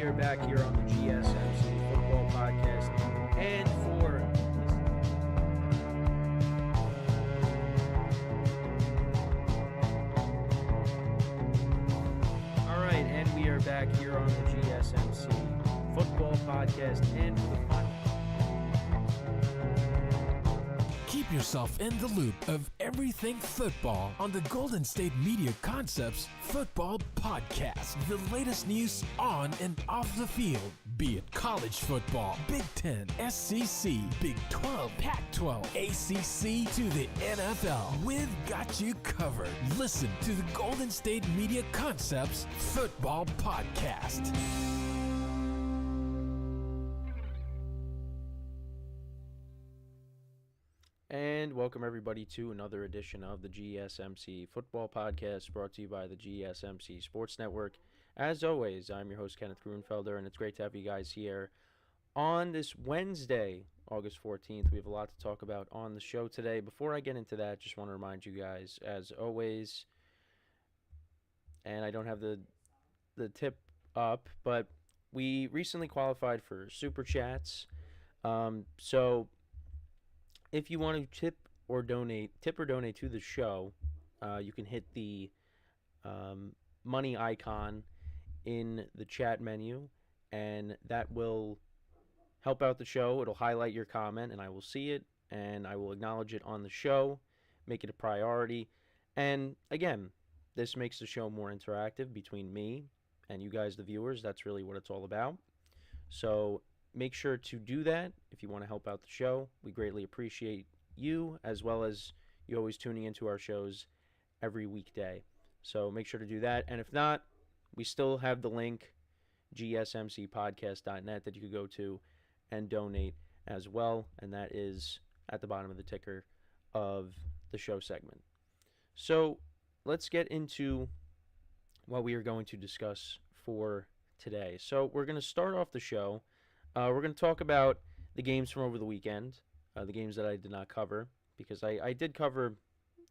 are back here on the GSMC Football Podcast. And we are back here on the GSMC Football Podcast. And for the final. Keep yourself in the loop of everything football on the Golden State Media Concepts Football Podcast. The latest news on and off the field, be it college football, Big Ten, SEC, Big 12, Pac-12, ACC to the NFL. We've got you covered. Listen to the Golden State Media Concepts Football Podcast. And welcome everybody to another edition of the GSMC Football Podcast, brought to you by the GSMC Sports Network. As always, I'm your host, Kenneth Grunfelder, and it's great to have you guys here on this Wednesday, August 14th. We have a lot to talk about on the show today. Before I get into that, just want to remind you guys, as always, and I don't have the tip up, but we recently qualified for Super Chats. So if you want to tip or donate to the show, you can hit the money icon in the chat menu, and that will help out the show. It'll highlight your comment, and I will see it, and I will acknowledge it on the show, make it a priority. And again, this makes the show more interactive between me and you guys, the viewers. That's really what it's all about. So make sure to do that if you want to help out the show. We greatly appreciate you, as well as you always tuning into our shows every weekday. So make sure to do that. And if not, we still have the link, gsmcpodcast.net, that you could go to and donate as well. And that is at the bottom of the ticker of the show segment. So let's get into what we are going to discuss for today. So we're going to start off the show. We're going to talk about the games from over the weekend, the games that I did not cover, because I did cover,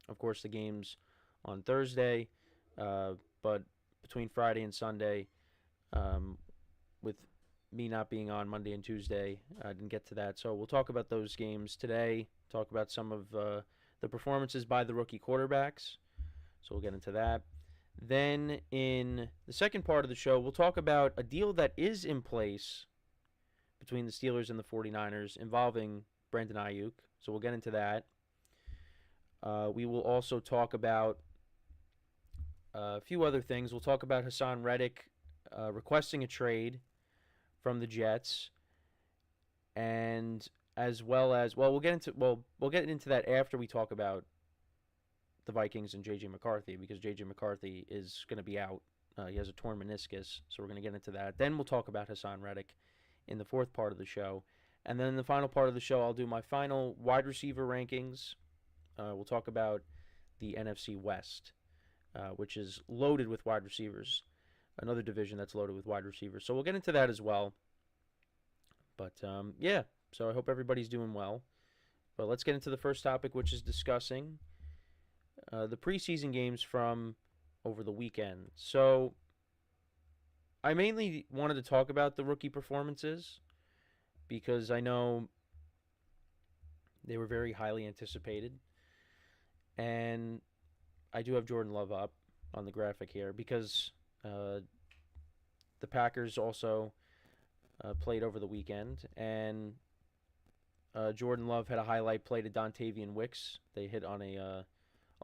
of course, the games on Thursday, but between Friday and Sunday, with me not being on Monday and Tuesday, I didn't get to that. So we'll talk about those games today, talk about some of the performances by the rookie quarterbacks, so we'll get into that. Then in the second part of the show, we'll talk about a deal that is in place between the Steelers and the 49ers involving Brandon Aiyuk. So we'll get into that. We will also talk about a few other things. We'll talk about Haason Reddick requesting a trade from the Jets, and as well as we'll get into that after we talk about the Vikings and J.J.McCarthy, because J.J.McCarthy is going to be out. He has a torn meniscus, so we're going to get into that. Then we'll talk about Haason Reddick in the fourth part of the show. And then in the final part of the show, I'll do my final wide receiver rankings. We'll talk about the NFC West, which is loaded with wide receivers. Another division that's loaded with wide receivers. So we'll get into that as well. But, so I hope everybody's doing well. But let's get into the first topic, which is discussing the preseason games from over the weekend. So I mainly wanted to talk about the rookie performances because I know they were very highly anticipated. And I do have Jordan Love up on the graphic here because the Packers also played over the weekend. And Jordan Love had a highlight play to Dontavian Wicks. They hit on a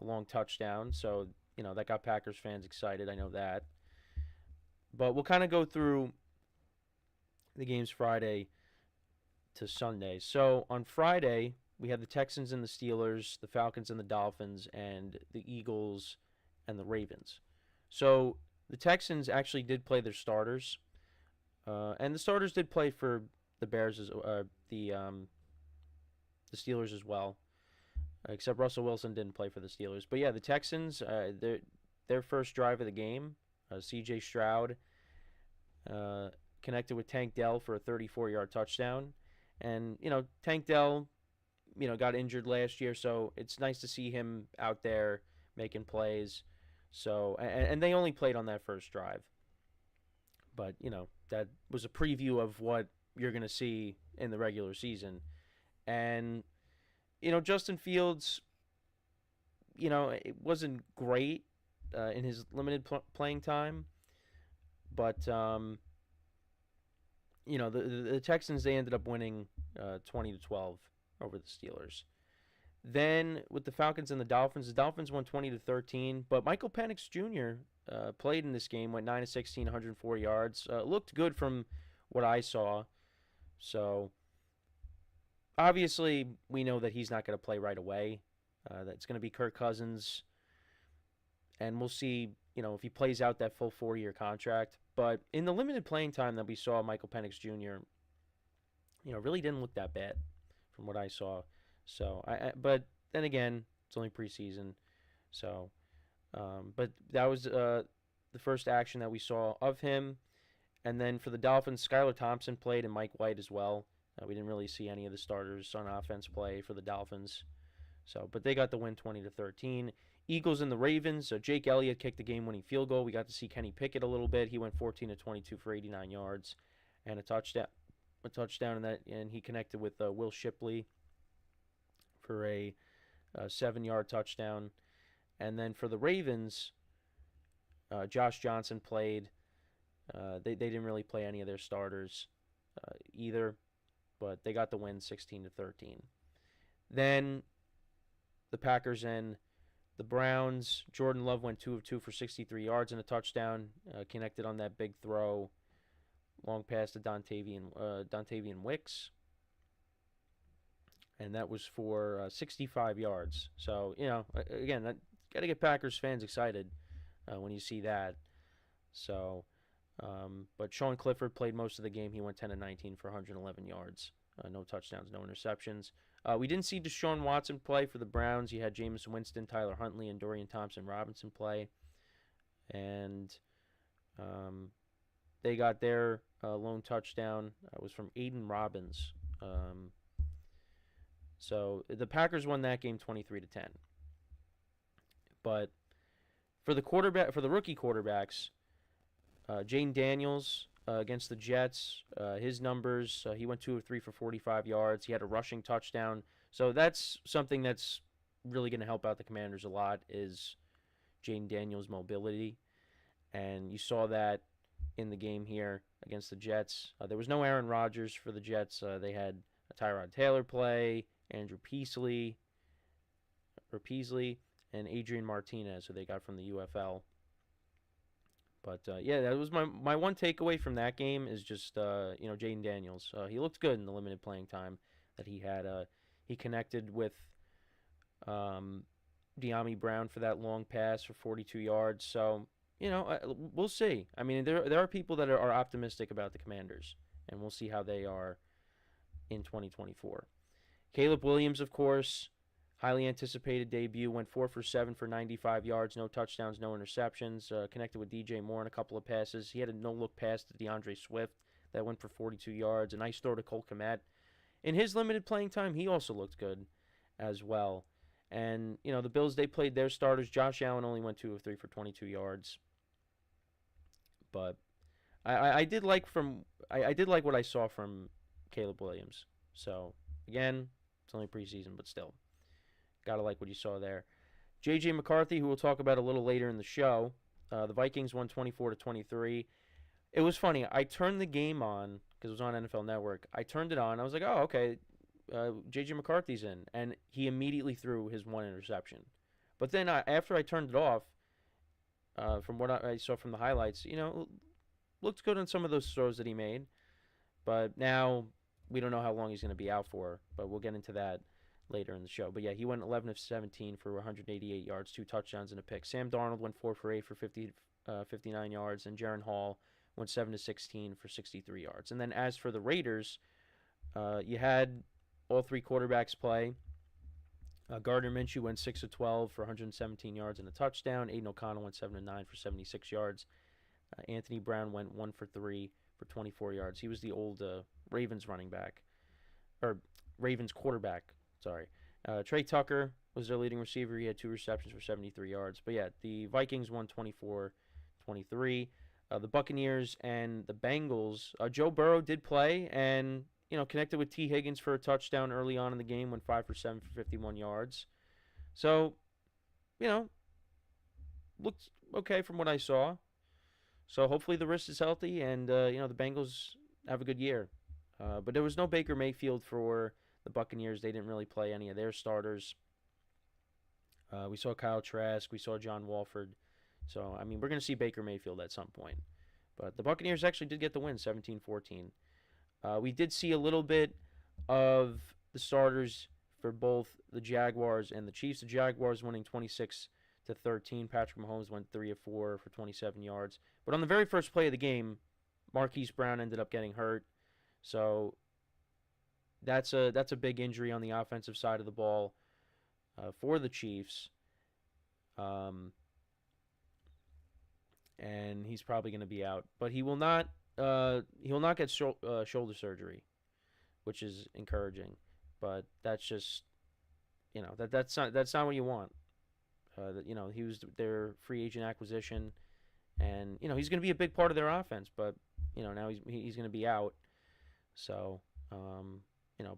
long touchdown. So, that got Packers fans excited. I know that. But we'll kind of go through the games Friday to Sunday. So on Friday, we had the Texans and the Steelers, the Falcons and the Dolphins, and the Eagles and the Ravens. So the Texans actually did play their starters, and the starters did play for the Bears, the Steelers as well, except Russell Wilson didn't play for the Steelers. But yeah, the Texans, their first drive of the game, C.J. Stroud connected with Tank Dell for a 34-yard touchdown. And, Tank Dell, got injured last year, so it's nice to see him out there making plays. So, and they only played on that first drive. But, that was a preview of what you're going to see in the regular season. And, Justin Fields, it wasn't great in his limited playing time. But, the Texans, they ended up winning 20-12 over the Steelers. Then with the Falcons and the Dolphins won 20-13. But Michael Penix Jr. Played in this game, went 9-16, 104 yards. Looked good from what I saw. So obviously we know that he's not going to play right away. That's going to be Kirk Cousins. And we'll see, if he plays out that full 4-year contract. But in the limited playing time that we saw, Michael Penix Jr., really didn't look that bad from what I saw. So, but then again, it's only preseason. So, but that was the first action that we saw of him. And then for the Dolphins, Skylar Thompson played and Mike White as well. We didn't really see any of the starters on offense play for the Dolphins. So, but they got the win 20-13. Eagles and the Ravens. Jake Elliott kicked the game-winning field goal. We got to see Kenny Pickett a little bit. He went 14-22 for 89 yards and a touchdown. And he connected with Will Shipley for a 7-yard touchdown. And then for the Ravens, Josh Johnson played. They didn't really play any of their starters either, but they got the win 16-13. Then the Packers and the Browns. Jordan Love went 2 of 2 for 63 yards and a touchdown. Connected on that big throw, long pass to Dontavian Wicks. And that was for 65 yards. So, again, got to get Packers fans excited when you see that. So, but Sean Clifford played most of the game. He went 10-19 for 111 yards. No touchdowns, no interceptions. We didn't see Deshaun Watson play for the Browns. You had Jameis Winston, Tyler Huntley, and Dorian Thompson-Robinson play. And they got their lone touchdown. It was from Aiden Robbins. So the Packers won that game 23-10. But for the rookie quarterbacks, Jane Daniels against the Jets, his numbers, he went 2 of 3 for 45 yards. He had a rushing touchdown. So that's something that's really going to help out the Commanders a lot, is Jane Daniels' mobility. And you saw that in the game here against the Jets. There was no Aaron Rodgers for the Jets. They had a Tyrod Taylor play, Andrew Peasley, and Adrian Martinez, who they got from the UFL. But, that was my one takeaway from that game is just, Jaden Daniels. He looked good in the limited playing time that he had. He connected with De'Ami Brown for that long pass for 42 yards. So, we'll see. I mean, there are people that are optimistic about the Commanders, and we'll see how they are in 2024. Caleb Williams, of course, highly anticipated debut, went 4 for 7 for 95 yards, no touchdowns, no interceptions, connected with DJ Moore in a couple of passes. He had a no-look pass to DeAndre Swift that went for 42 yards, a nice throw to Cole Kmet. In his limited playing time, he also looked good as well. And, the Bills, they played their starters. Josh Allen only went 2 of 3 for 22 yards. But I did like what I saw from Caleb Williams. So, again, it's only preseason, but still. Gotta like what you saw there. J.J.McCarthy, who we'll talk about a little later in the show. The Vikings won 24-23. It was funny. I turned the game on because it was on NFL Network. I turned it on. I was like, oh, okay. J.J. McCarthy's in. And he immediately threw his one interception. But then after I turned it off, from what I saw from the highlights, looked good on some of those throws that he made. But now we don't know how long he's going to be out for. But we'll get into that later in the show. But yeah, he went 11 of 17 for 188 yards, 2 touchdowns and a pick. Sam Darnold went 4 for 8 for 59 yards, and Jaron Hall went 7 to 16 for 63 yards. And then as for the Raiders, you had all three quarterbacks play. Gardner Minshew went 6 of 12 for 117 yards and a touchdown. Aiden O'Connell went 7 of 9 for 76 yards. Anthony Brown went 1 for 3 for 24 yards. He was the old Ravens quarterback. Sorry. Trey Tucker was their leading receiver. He had 2 receptions for 73 yards. But yeah, the Vikings won 24-23. the Buccaneers and the Bengals. Joe Burrow did play and, connected with T. Higgins for a touchdown early on in the game, went 5 for 7 for 51 yards. So, looked okay from what I saw. So hopefully the wrist is healthy and, the Bengals have a good year. But there was no Baker Mayfield for the Buccaneers. They didn't really play any of their starters. We saw Kyle Trask. We saw John Walford. So, we're going to see Baker Mayfield at some point. But the Buccaneers actually did get the win, 17-14. We did see a little bit of the starters for both the Jaguars and the Chiefs. The Jaguars winning 26-13. Patrick Mahomes went 3 of 4 for 27 yards. But on the very first play of the game, Marquise Brown ended up getting hurt. So that's a big injury on the offensive side of the ball for the Chiefs. And he's probably going to be out. But he will not get shoulder surgery, which is encouraging. But that's just, that's not what you want. He was their free agent acquisition, and he's going to be a big part of their offense. But now he's going to be out. So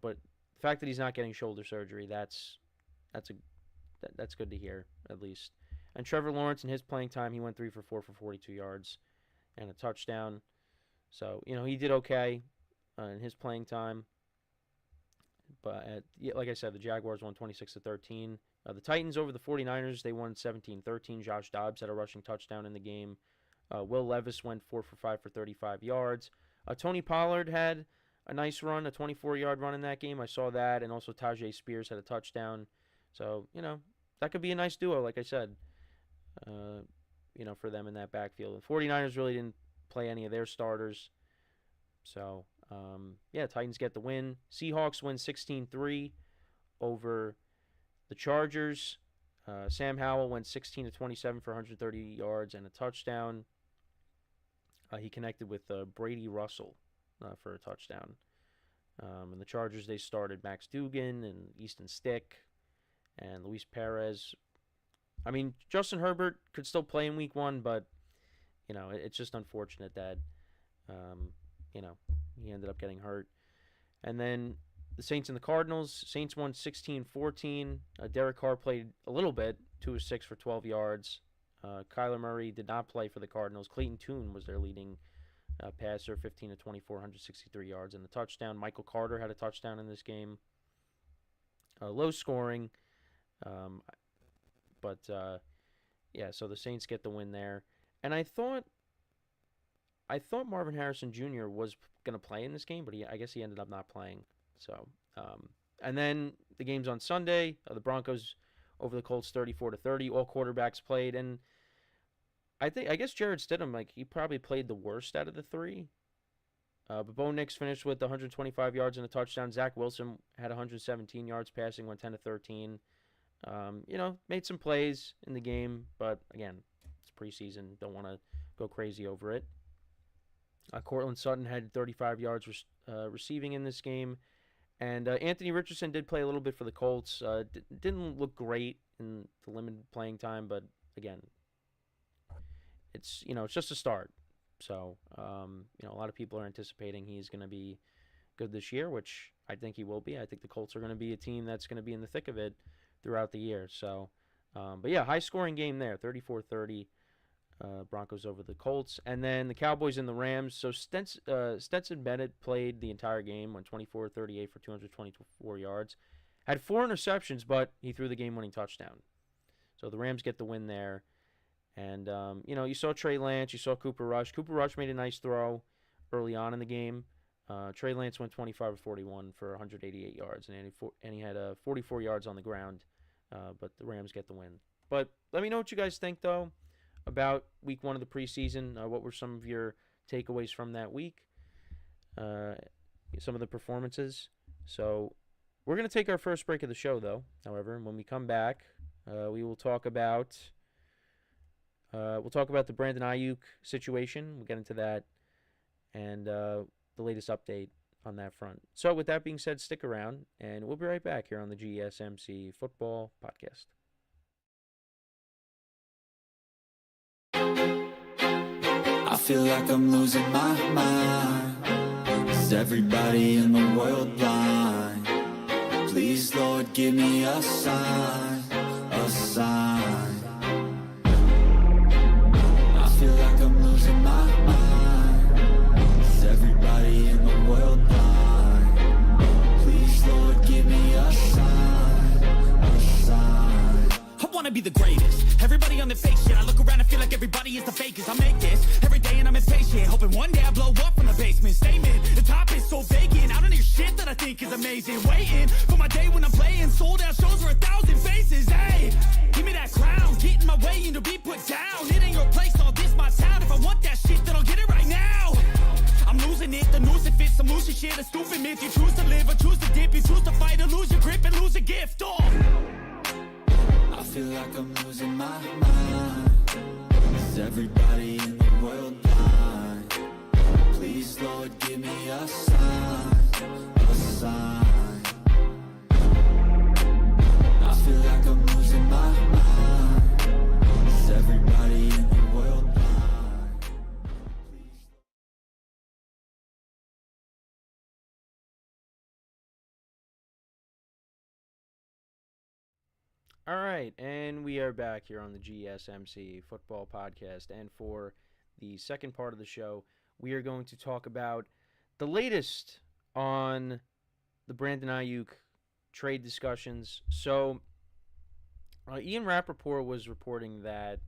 but the fact that he's not getting shoulder surgery, that's good to hear at least. And Trevor Lawrence in his playing time, he went 3 for 4 for 42 yards and a touchdown. So, he did okay in his playing time. But, like I said, the Jaguars won 26-13. The Titans over the 49ers, they won 17-13. Josh Dobbs had a rushing touchdown in the game. Will Levis went 4 for 5 for 35 yards. Tony Pollard had a nice run, a 24-yard run in that game. I saw that. And also Tajay Spears had a touchdown. So, that could be a nice duo, like I said. For them in that backfield. The 49ers really didn't play any of their starters. So, Titans get the win. Seahawks win 16-3 over the Chargers. Sam Howell went 16-27 for 130 yards and a touchdown. He connected with Brady Russell for a touchdown. And the Chargers, they started Max Dugan and Easton Stick and Luis Perez. Justin Herbert could still play in week 1, but, it's just unfortunate that, he ended up getting hurt. And then the Saints and the Cardinals. Saints won 16-14. Derek Carr played a little bit, 2 of 6 for 12 yards. Kyler Murray did not play for the Cardinals. Clayton Tune was their leading passer, 15 of 24, 163 yards and a touchdown. Michael Carter had a touchdown in this game. Low scoring. So the Saints get the win there. And I thought Marvin Harrison Jr. was going to play in this game, but I guess he ended up not playing. So, and then the game's on Sunday. The Broncos over the Colts 34-30. All quarterbacks played, and I guess Jared Stidham, he probably played the worst out of the three. But Bo Nix finished with 125 yards and a touchdown. Zach Wilson had 117 yards passing, went 10-13. Made some plays in the game, but again, it's preseason. Don't want to go crazy over it. Cortland Sutton had 35 yards receiving in this game. And Anthony Richardson did play a little bit for the Colts. Didn't look great in the limited playing time, but again, it's just a start. So, a lot of people are anticipating he's going to be good this year, which I think he will be. I think the Colts are going to be a team that's going to be in the thick of it throughout the year. So, high-scoring game there, 34-30, Broncos over the Colts. And then the Cowboys and the Rams. So Stetson Bennett played the entire game, went 24-38 for 224 yards. Had 4 interceptions, but he threw the game-winning touchdown. So the Rams get the win there. And, you saw Trey Lance, you saw Cooper Rush. Cooper Rush made a nice throw early on in the game. Trey Lance went 25-41 for 188 yards, and he had 44 yards on the ground. But the Rams get the win. But let me know what you guys think, though, about week 1 of the preseason. What were some of your takeaways from that week? Some of the performances. So we're going to take our first break of the show, though. However, and when we come back, we will talk about the Brandon Aiyuk situation. We'll get into that and the latest update on that front. So with that being said, stick around, and we'll be right back here on the GSMC Football Podcast. I feel like I'm losing my mind. Is everybody in the world blind? Please, Lord, give me a sign, a sign. I feel like I'm losing my mind. Is everybody in the world blind? Please, Lord, give me a sign, a sign. I wanna be the greatest. Everybody on the fake shit. I look around and feel like everybody is the fakest. I make this every day and I'm impatient, hoping one day I blow up from the basement. Statement, the top is so vacant. I don't hear shit that I think is amazing. Waiting for my day when I'm playing sold out shows for 1,000 faces. Hey, give me that crown, get in my way and to be put down. It ain't your place, all this my town. If I want that shit, then I'll get it right now. I'm losing it, the noose it fits. Some losing shit, a stupid myth. You choose to live or choose to dip. You choose to fight or lose your grip and lose a gift. Oh. I feel like I'm losing my mind. Is everybody in the world blind? Please, Lord, give me a sign, a sign. I feel like I'm losing my mind. Is everybody in the world blind? All right, and we are back here on the GSMC Football Podcast. And for the second part of the show, we are going to talk about the latest on the Brandon Aiyuk trade discussions. So, Ian Rappaport was reporting that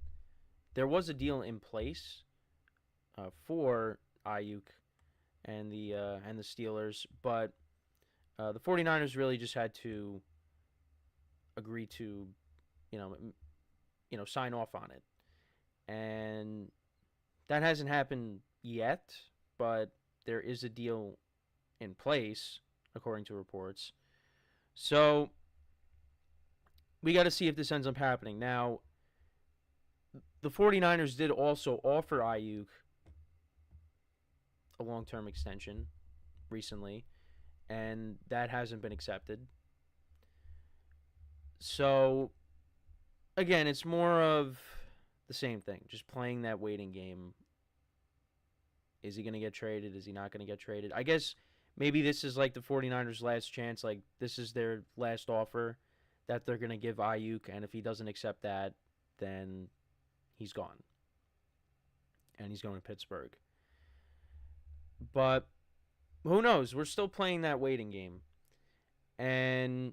there was a deal in place for Aiyuk and the Steelers, but the 49ers really just had to agree to, sign off on it. And that hasn't happened yet, but there is a deal in place, according to reports. So we got to see if this ends up happening. Now, the 49ers did also offer Aiyuk a long-term extension recently, and that hasn't been accepted. So, again, it's more of the same thing, just playing that waiting game. Is he going to get traded? Is he not going to get traded? I guess maybe this is like the 49ers' last chance. Like, this is their last offer that they're going to give Aiyuk, and if he doesn't accept that, then he's gone. And he's going to Pittsburgh. But who knows? We're still playing that waiting game. And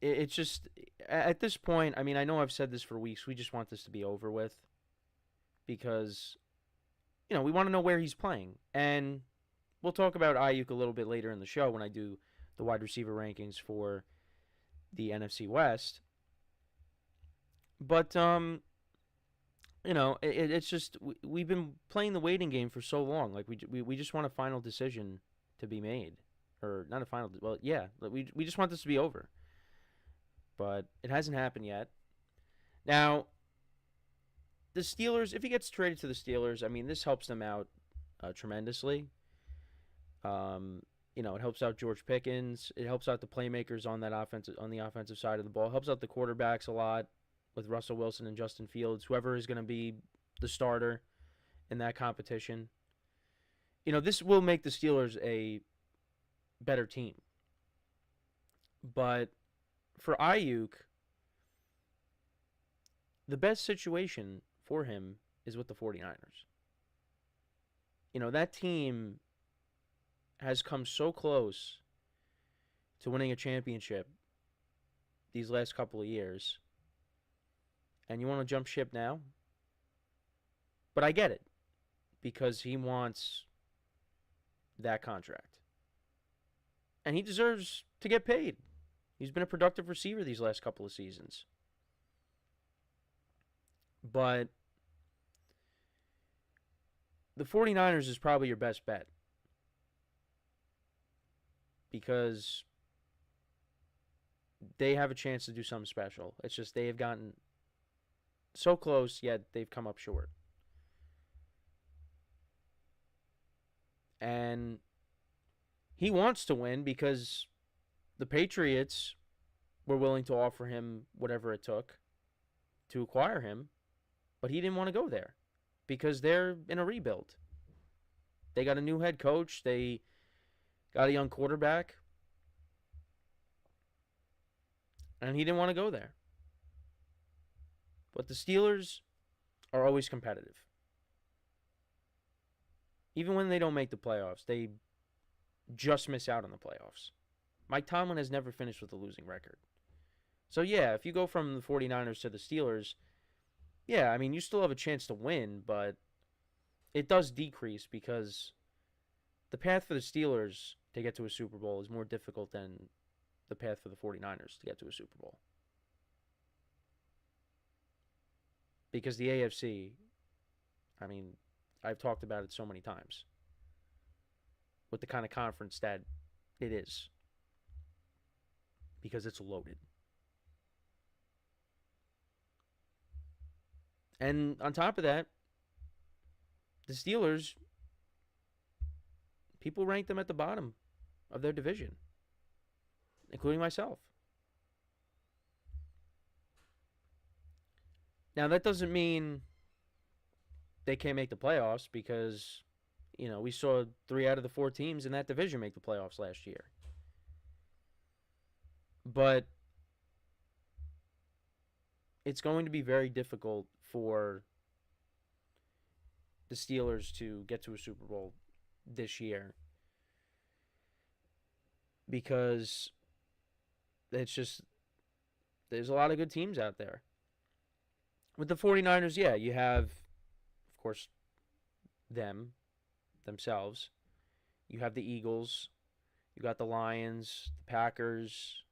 it's just, at this point, I mean, I know I've said this for weeks. We just want this to be over with because, we want to know where he's playing. And we'll talk about Aiyuk a little bit later in the show when I do the wide receiver rankings for the NFC West. But, it's just, we've been playing the waiting game for so long. Like, we just want a final decision to be made. Or, not a final, well, yeah, we just want this to be over. But it hasn't happened yet. Now, the Steelers, if he gets traded to the Steelers, I mean, this helps them out tremendously. It helps out George Pickens. It helps out the playmakers on the offensive side of the ball. It helps out the quarterbacks a lot with Russell Wilson and Justin Fields, whoever is going to be the starter in that competition. This will make the Steelers a better team. But for Aiyuk, the best situation for him is with the 49ers. That team has come so close to winning a championship these last couple of years. And you want to jump ship now? But I get it, because he wants that contract. And he deserves to get paid. He's been a productive receiver these last couple of seasons. But the 49ers is probably your best bet. Because they have a chance to do something special. It's just they have gotten so close, yet they've come up short. And he wants to win because the Patriots were willing to offer him whatever it took to acquire him, but he didn't want to go there. because they're in a rebuild. They got a new head coach. They got a young quarterback. And he didn't want to go there. But the Steelers are always competitive. Even when they don't make the playoffs, they just miss out on the playoffs. Mike Tomlin has never finished with a losing record. So, yeah, if you go from the 49ers to the Steelers, yeah, I mean, you still have a chance to win, but it does decrease because the path for the Steelers to get to a Super Bowl is more difficult than the path for the 49ers to get to a Super Bowl. Because the AFC, I mean, I've talked about it so many times, with the kind of conference that it is. Because it's loaded. And on top of that, the Steelers, people rank them at the bottom of their division, including myself. Now, that doesn't mean they can't make the playoffs because, you know, we saw 3 out of the 4 teams in that division make the playoffs last year. But it's going to be very difficult for the Steelers to get to a Super Bowl this year because it's just, there's a lot of good teams out there. With the 49ers, yeah, you have, of course, themselves. You have the Eagles. You got the Lions, the Packers,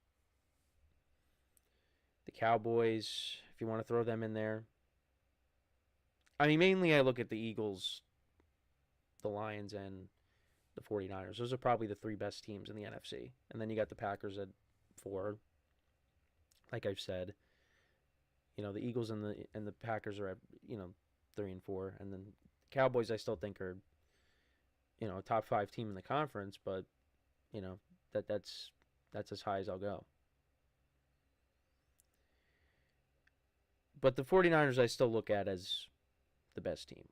the Cowboys, if you want to throw them in there. I mean, mainly I look at the Eagles, the Lions, and the 49ers. Those are probably the 3 best teams in the NFC. And then you got the Packers at 4. Like I've said, you know, the Eagles and the Packers are at, you know, 3 and 4. And then the Cowboys I still think are, you know, a top 5 team in the conference, but, you know, that's as high as I'll go. But the 49ers I still look at as the best team.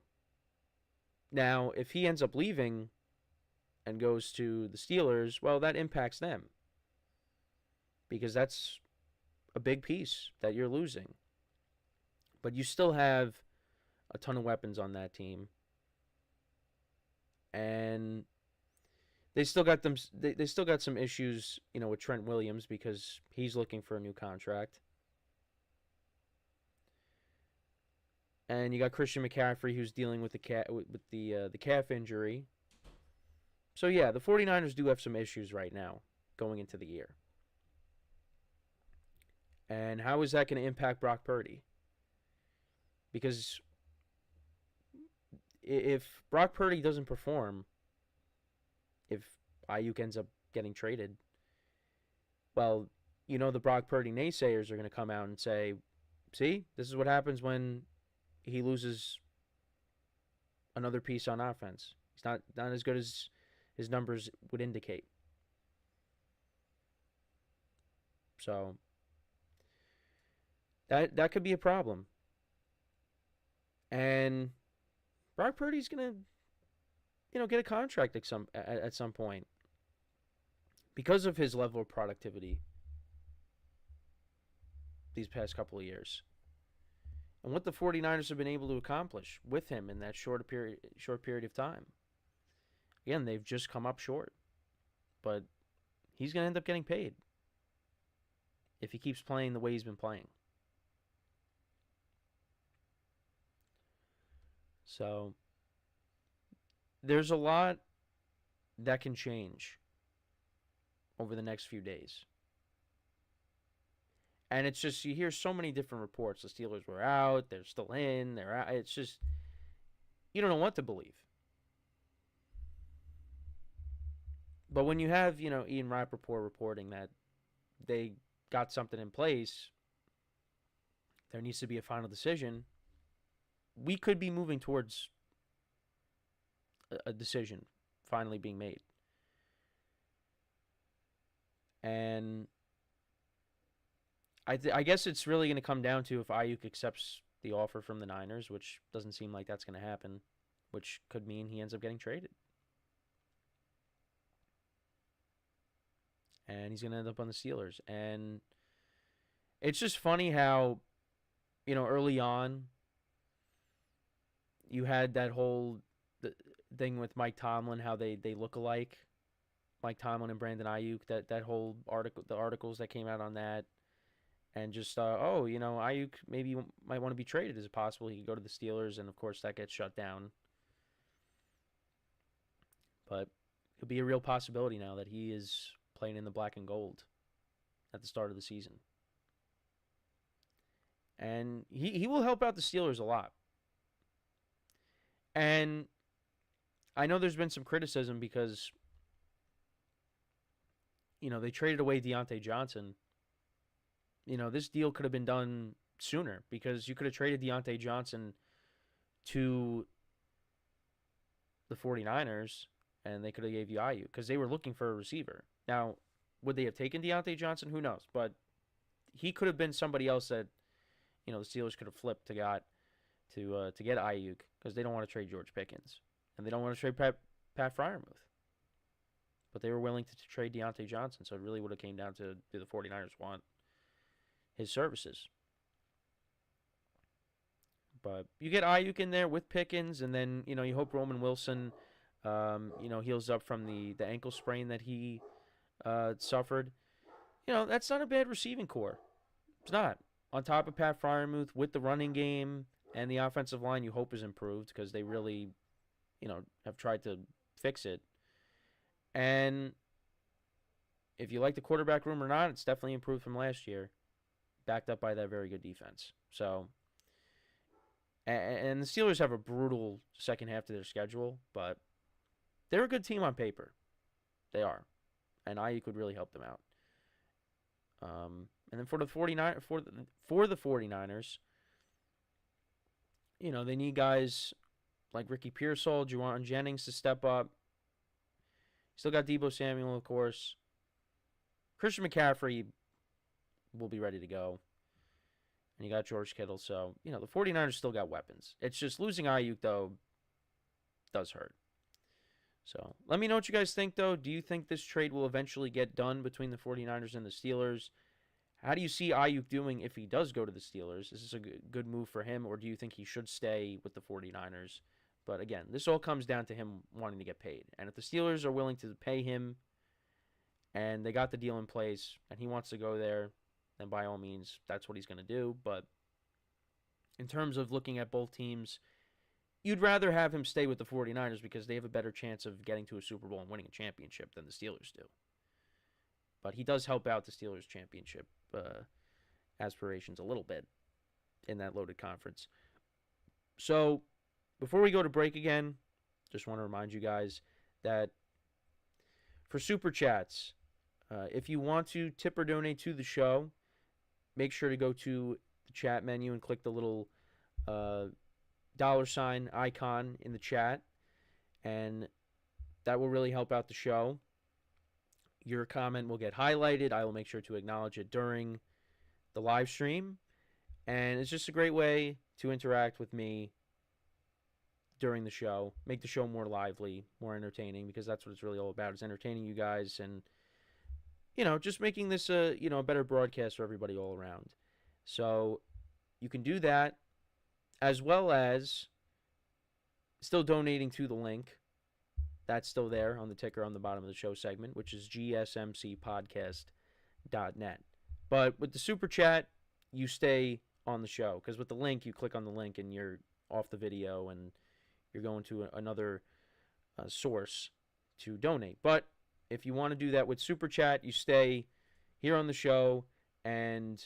Now, if he ends up leaving and goes to the Steelers, well, that impacts them. Because that's a big piece that you're losing. But you still have a ton of weapons on that team. And they still got them. They still got some issues, you know, with Trent Williams because he's looking for a new contract. And you got Christian McCaffrey who's dealing with the calf injury. So yeah, the 49ers do have some issues right now going into the year. And how is that going to impact Brock Purdy? Because if Brock Purdy doesn't perform, if Aiyuk ends up getting traded, well, you know the Brock Purdy naysayers are going to come out and say, see, this is what happens when he loses another piece on offense. He's not as good as his numbers would indicate. So that could be a problem. And Brock Purdy's gonna, you know, get a contract at some point because of his level of productivity these past couple of years. And what the 49ers have been able to accomplish with him in that short period of time. Again, they've just come up short. But he's going to end up getting paid if he keeps playing the way he's been playing. So there's a lot that can change over the next few days. And it's just, you hear so many different reports. The Steelers were out, they're still in, they're out. It's just, you don't know what to believe. But when you have, you know, Ian Rappaport reporting that they got something in place, there needs to be a final decision, we could be moving towards a decision finally being made. And I guess it's really going to come down to if Aiyuk accepts the offer from the Niners, which doesn't seem like that's going to happen, which could mean he ends up getting traded. And he's going to end up on the Steelers. And it's just funny how, early on, you had that whole thing with Mike Tomlin, how they look alike. Mike Tomlin and Brandon Aiyuk, that whole article, the articles that came out on that. And just, Aiyuk maybe might want to be traded. Is it possible he could go to the Steelers? And, of course, that gets shut down. But it could be a real possibility now that he is playing in the black and gold at the start of the season. And he will help out the Steelers a lot. And I know there's been some criticism because, they traded away Deontay Johnson. This deal could have been done sooner because you could have traded Deontay Johnson to the 49ers and they could have gave you Aiyuk because they were looking for a receiver. Now, would they have taken Deontay Johnson? Who knows? But he could have been somebody else that, the Steelers could have flipped to get Aiyuk because they don't want to trade George Pickens and they don't want to trade Pat Freiermuth. But they were willing to trade Deontay Johnson, so it really would have came down to, do the 49ers want his services? But you get Aiyuk in there with Pickens, and then, you hope Roman Wilson, heals up from the ankle sprain that he suffered. That's not a bad receiving core. It's not. On top of Pat Freiermuth with the running game and the offensive line, you hope is improved because they really, have tried to fix it. And if you like the quarterback room or not, it's definitely improved from last year, backed up by that very good defense. So, and the Steelers have a brutal second half to their schedule, but they're a good team on paper. They are. And Aiyuk would really help them out. And then for the 49ers, they need guys like Ricky Pearsall, Juwan Jennings to step up. Still got Deebo Samuel, of course. Christian McCaffrey will be ready to go. And you got George Kittle. So, the 49ers still got weapons. It's just losing Aiyuk, though, does hurt. So, let me know what you guys think, though. Do you think this trade will eventually get done between the 49ers and the Steelers? How do you see Aiyuk doing if he does go to the Steelers? Is this a good move for him, or do you think he should stay with the 49ers? But again, this all comes down to him wanting to get paid. And if the Steelers are willing to pay him and they got the deal in place and he wants to go there, then by all means, that's what he's going to do. But in terms of looking at both teams, you'd rather have him stay with the 49ers because they have a better chance of getting to a Super Bowl and winning a championship than the Steelers do. But he does help out the Steelers' championship aspirations a little bit in that loaded conference. So, before we go to break again, just want to remind you guys that for Super Chats, if you want to tip or donate to the show, make sure to go to the chat menu and click the little $ icon in the chat, and that will really help out the show. Your comment will get highlighted. I will make sure to acknowledge it during the live stream, and it's just a great way to interact with me during the show, make the show more lively, more entertaining, because that's what it's really all about, is entertaining you guys and, just making this a better broadcast for everybody all around. So you can do that, as well as still donating to the link. That's still there on the ticker on the bottom of the show segment, which is GSMCpodcast.net. But with the Super Chat, you stay on the show, because with the link, you click on the link and you're off the video and you're going to another source to donate. But if you want to do that with Super Chat, you stay here on the show, and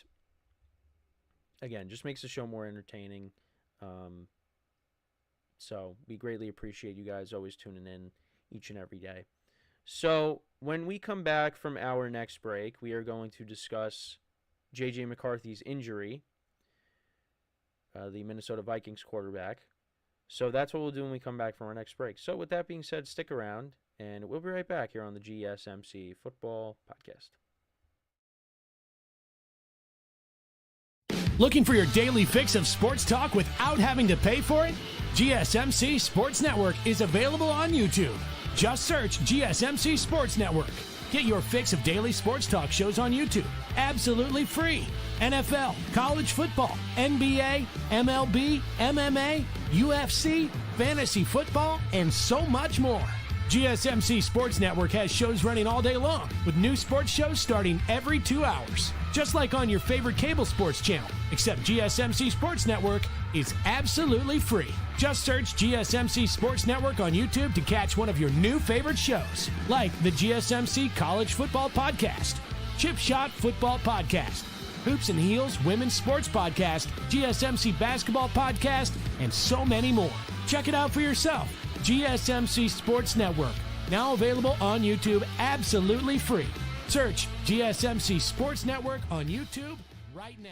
again, just makes the show more entertaining. So we greatly appreciate you guys always tuning in each and every day. So when we come back from our next break, we are going to discuss J.J.McCarthy's injury, the Minnesota Vikings quarterback. So that's what we'll do when we come back from our next break. So with that being said, stick around, and we'll be right back here on the GSMC Football Podcast. Looking for your daily fix of sports talk without having to pay for it? GSMC Sports Network is available on YouTube. Just search GSMC Sports Network. Get your fix of daily sports talk shows on YouTube, absolutely free. NFL, college football, NBA, MLB, MMA, UFC, fantasy football, and so much more. GSMC Sports Network has shows running all day long, with new sports shows starting every 2 hours. Just like on your favorite cable sports channel, except GSMC Sports Network is absolutely free. Just search GSMC Sports Network on YouTube to catch one of your new favorite shows, like the GSMC College Football Podcast, Chip Shot Football Podcast, Hoops and Heels Women's Sports Podcast, GSMC Basketball Podcast, and so many more. Check it out for yourself. GSMC Sports Network, now available on YouTube absolutely free. Search GSMC Sports Network on YouTube right now.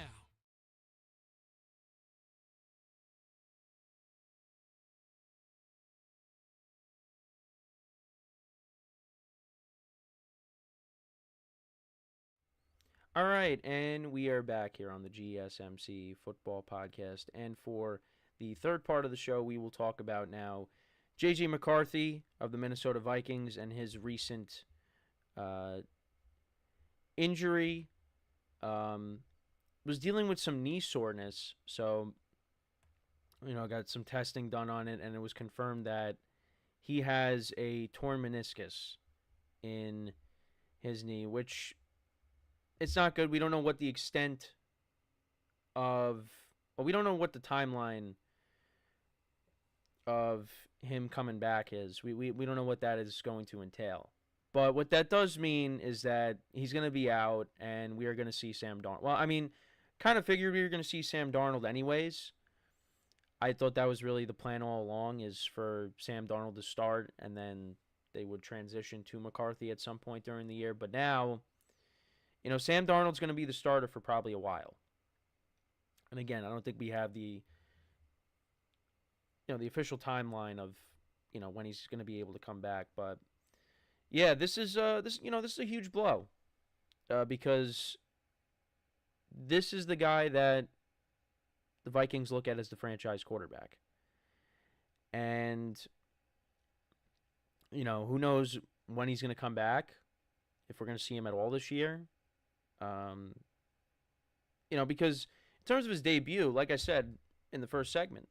All right, and we are back here on the GSMC Football Podcast. And for the third part of the show, we will talk about now J.J.McCarthy of the Minnesota Vikings and his recent injury. Was dealing with some knee soreness, so got some testing done on it, and it was confirmed that he has a torn meniscus in his knee, which it's not good. We don't know what the extent of, we don't know what the timeline of him coming back is. We don't know what that is going to entail. But what that does mean is that he's going to be out, and we are going to see Sam Darnold. Well, I mean, kind of figured we were going to see Sam Darnold anyways. I thought that was really the plan all along, is for Sam Darnold to start, and then they would transition to McCarthy at some point during the year. But now, Sam Darnold's going to be the starter for probably a while. And again, I don't think we have the official timeline of, when he's going to be able to come back. But yeah, this is a huge blow, because this is the guy that the Vikings look at as the franchise quarterback. And, who knows when he's going to come back, if we're going to see him at all this year. Because in terms of his debut, like I said in the first segment,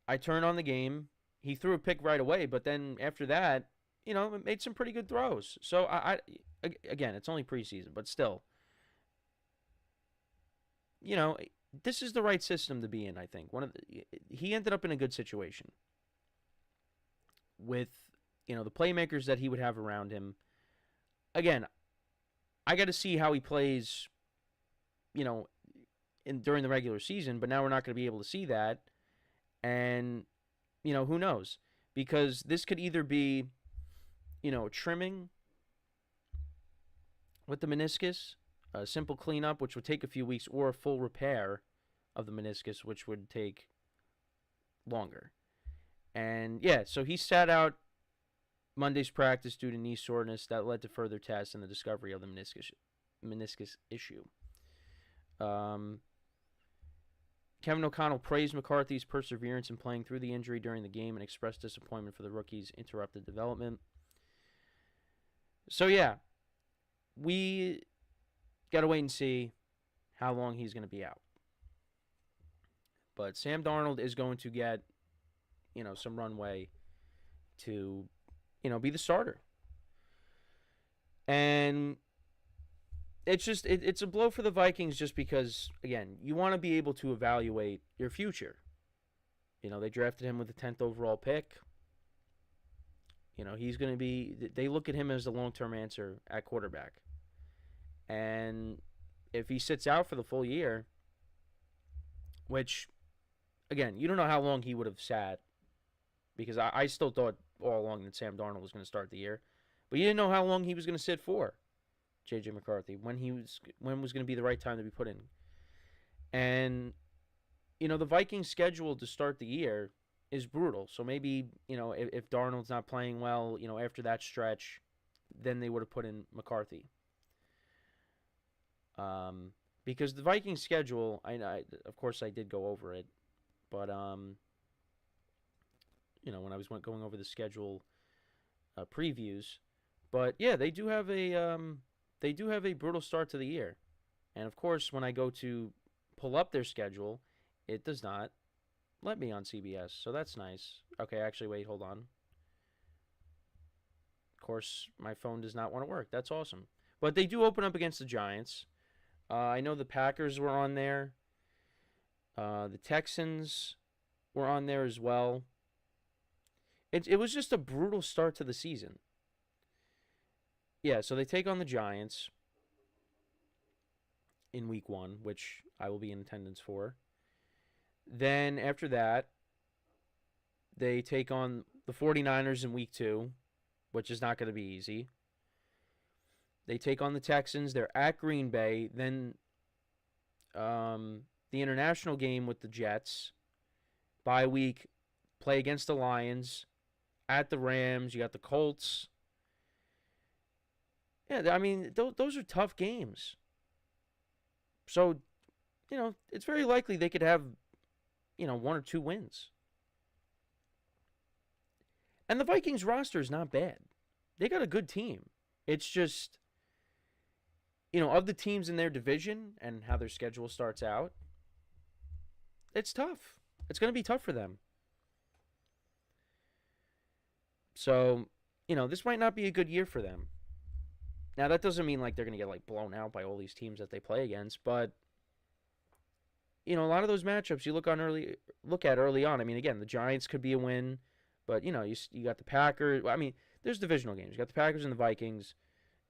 I turned on the game. He threw a pick right away, but then after that, made some pretty good throws. So again, it's only preseason, but still, this is the right system to be in. I think he ended up in a good situation with the playmakers that he would have around him. Again, I got to see how he plays, during the regular season, but now we're not going to be able to see that. And, who knows? Because this could either be, trimming with the meniscus, a simple cleanup, which would take a few weeks, or a full repair of the meniscus, which would take longer. And, yeah, so he sat out Monday's practice due to knee soreness that led to further tests and the discovery of the meniscus issue. Kevin O'Connell praised McCarthy's perseverance in playing through the injury during the game and expressed disappointment for the rookie's interrupted development. So, yeah, we got to wait and see how long he's going to be out. But Sam Darnold is going to get, some runway to, be the starter. And it's a blow for the Vikings just because, again, you want to be able to evaluate your future. They drafted him with the 10th overall pick. He's going to be, they look at him as the long-term answer at quarterback. And if he sits out for the full year, which, again, you don't know how long he would have sat, because I still thought all along that Sam Darnold was going to start the year, but you didn't know how long he was going to sit for, J.J. McCarthy, when was going to be the right time to be put in. And, the Vikings' schedule to start the year is brutal. So maybe, if Darnold's not playing well, after that stretch, then they would have put in McCarthy. because the Vikings schedule, I of course I did go over it, but when I was going over the schedule previews, but yeah, they do have a brutal start to the year, and of course when I go to pull up their schedule, it does not let me on CBS, so that's nice. Okay, actually, wait, hold on. Of course, my phone does not want to work. That's awesome. But they do open up against the Giants. I know the Packers were on there. The Texans were on there as well. It was just a brutal start to the season. Yeah, so they take on the Giants in week 1, which I will be in attendance for. Then after that, they take on the 49ers in week 2, which is not going to be easy. They take on the Texans. They're at Green Bay. Then the international game with the Jets. Bye week, play against the Lions. At the Rams, you got the Colts. Yeah, I mean, those are tough games. So, it's very likely they could have, 1 or 2 wins. And the Vikings roster is not bad. They got a good team. It's just, of the teams in their division and how their schedule starts out, it's tough. It's going to be tough for them. So, this might not be a good year for them. Now, that doesn't mean like they're going to get blown out by all these teams that they play against, but a lot of those matchups you look at early on. I mean, again, the Giants could be a win, but you got the Packers. I mean, there's divisional games. You got the Packers and the Vikings.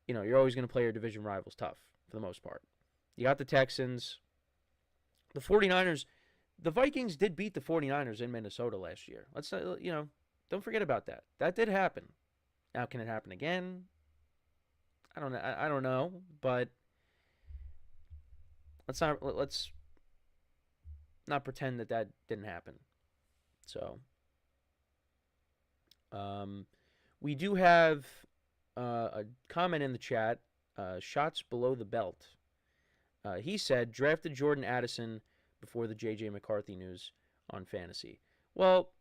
You're always going to play your division rivals tough for the most part. You got the Texans, the 49ers. The Vikings did beat the 49ers in Minnesota last year. Let's don't forget about that. That did happen. Now, can it happen again? I don't know, but let's not pretend that didn't happen. So, we do have a comment in the chat. Shots below the belt. He said drafted Jordan Addison before the J.J. McCarthy news on fantasy. Well,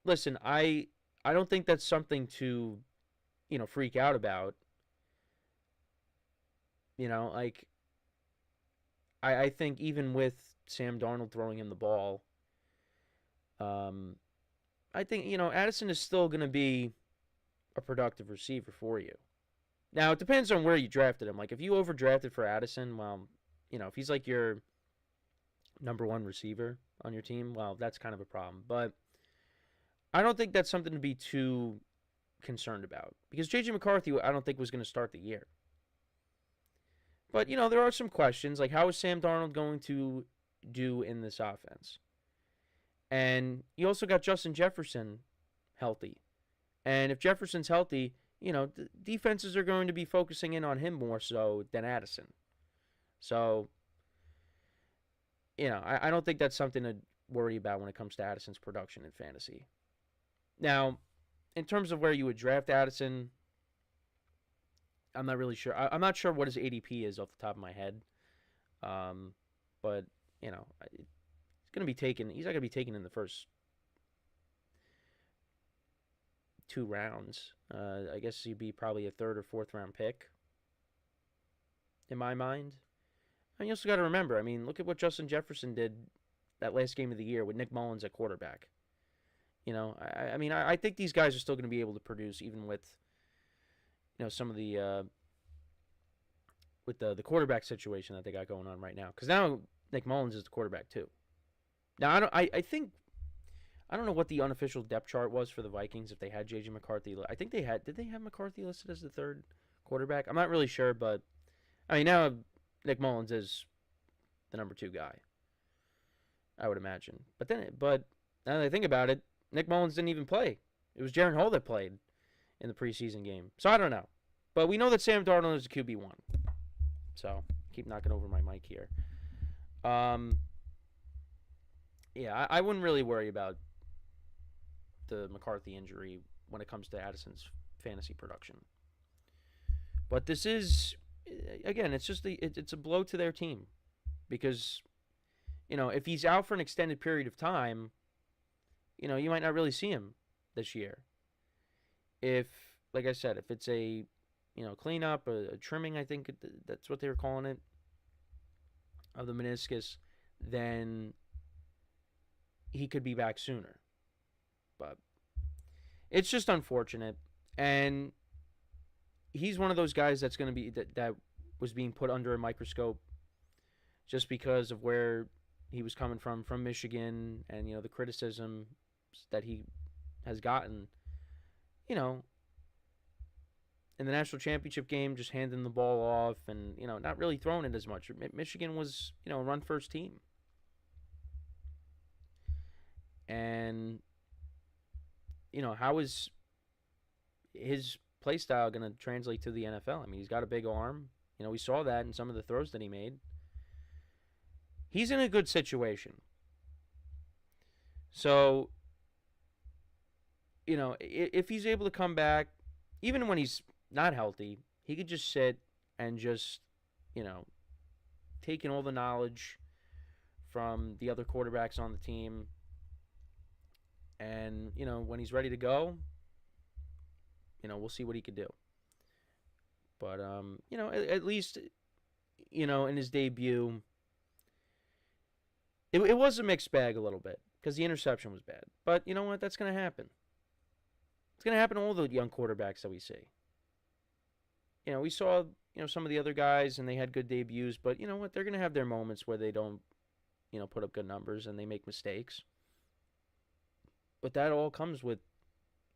listen, I don't think that's something to freak out about. I think even with Sam Darnold throwing him the ball, I think, Addison is still going to be a productive receiver for you. Now, it depends on where you drafted him. Like, if you overdrafted for Addison, well, if he's like your number 1 receiver on your team, well, that's kind of a problem. But I don't think that's something to be too concerned about. Because J.J. McCarthy, I don't think was going to start the year. But, there are some questions, like how is Sam Darnold going to do in this offense? And you also got Justin Jefferson healthy. And if Jefferson's healthy, defenses are going to be focusing in on him more so than Addison. So, I don't think that's something to worry about when it comes to Addison's production in fantasy. Now, in terms of where you would draft Addison, I'm not really sure. I'm not sure what his ADP is off the top of my head. But, it's going to be taken. He's not going to be taken in the first 2 rounds. I guess he'd be probably a 3rd or 4th round pick, in my mind. And you also got to remember, look at what Justin Jefferson did that last game of the year with Nick Mullins at quarterback. I think these guys are still going to be able to produce even with, some of the with the quarterback situation that they got going on right now. Because now Nick Mullins is the quarterback too. Now I don't know what the unofficial depth chart was for the Vikings if they had J.J. McCarthy. I think they had. Did they have McCarthy listed as the 3rd quarterback? I'm not really sure, but now Nick Mullins is the number 2 guy, I would imagine. But now that I think about it, Nick Mullins didn't even play. It was Jaren Hall that played in the preseason game. So I don't know. But we know that Sam Darnold is a QB1. So keep knocking over my mic here. Yeah, I wouldn't really worry about the McCarthy injury when it comes to Addison's fantasy production. But this is, again, it's just it's a blow to their team. because, if he's out for an extended period of time, you might not really see him this year. If, like I said, if it's a, cleanup, a trimming, I think that's what they were calling it, of the meniscus, then he could be back sooner. But it's just unfortunate. And he's one of those guys that's going to be, that was being put under a microscope just because of where he was coming from Michigan, and, the criticism that he has gotten, in the national championship game, just handing the ball off and, not really throwing it as much. Michigan was, a run-first team. And, how is his play style going to translate to the NFL? I mean, he's got a big arm. We saw that in some of the throws that he made. He's in a good situation. So, if he's able to come back, even when he's not healthy, he could just sit and just, take in all the knowledge from the other quarterbacks on the team. And, when he's ready to go, we'll see what he could do. But, at least, in his debut, it was a mixed bag a little bit because the interception was bad. But you know what? That's going to happen. It's going to happen to all the young quarterbacks that we see. We saw, some of the other guys, and they had good debuts. But you know what? They're going to have their moments where they don't, put up good numbers and they make mistakes. But that all comes with,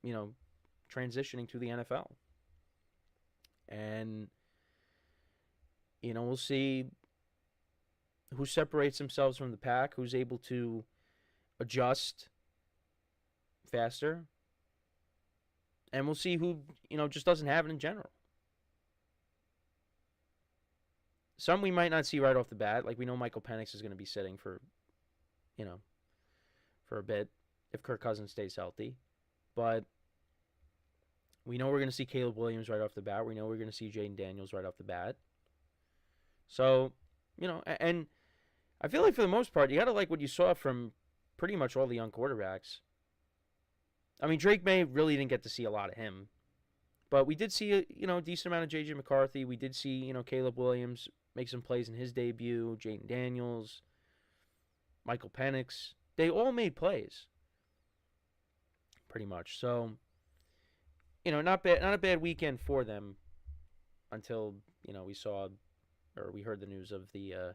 transitioning to the NFL. And, we'll see who separates themselves from the pack, who's able to adjust faster. And we'll see who, just doesn't have it in general. Some we might not see right off the bat. Like, we know Michael Penix is going to be sitting for, for a bit if Kirk Cousins stays healthy. But we know we're going to see Caleb Williams right off the bat. We know we're going to see Jaden Daniels right off the bat. So, and I feel like for the most part, you got to like what you saw from pretty much all the young quarterbacks. I mean, Drake May really didn't get to see a lot of him. But we did see a decent amount of J.J.McCarthy. We did see, Caleb Williams make some plays in his debut. Jaden Daniels, Michael Penix. They all made plays. Pretty much. So, not a bad weekend for them until, we heard the news of the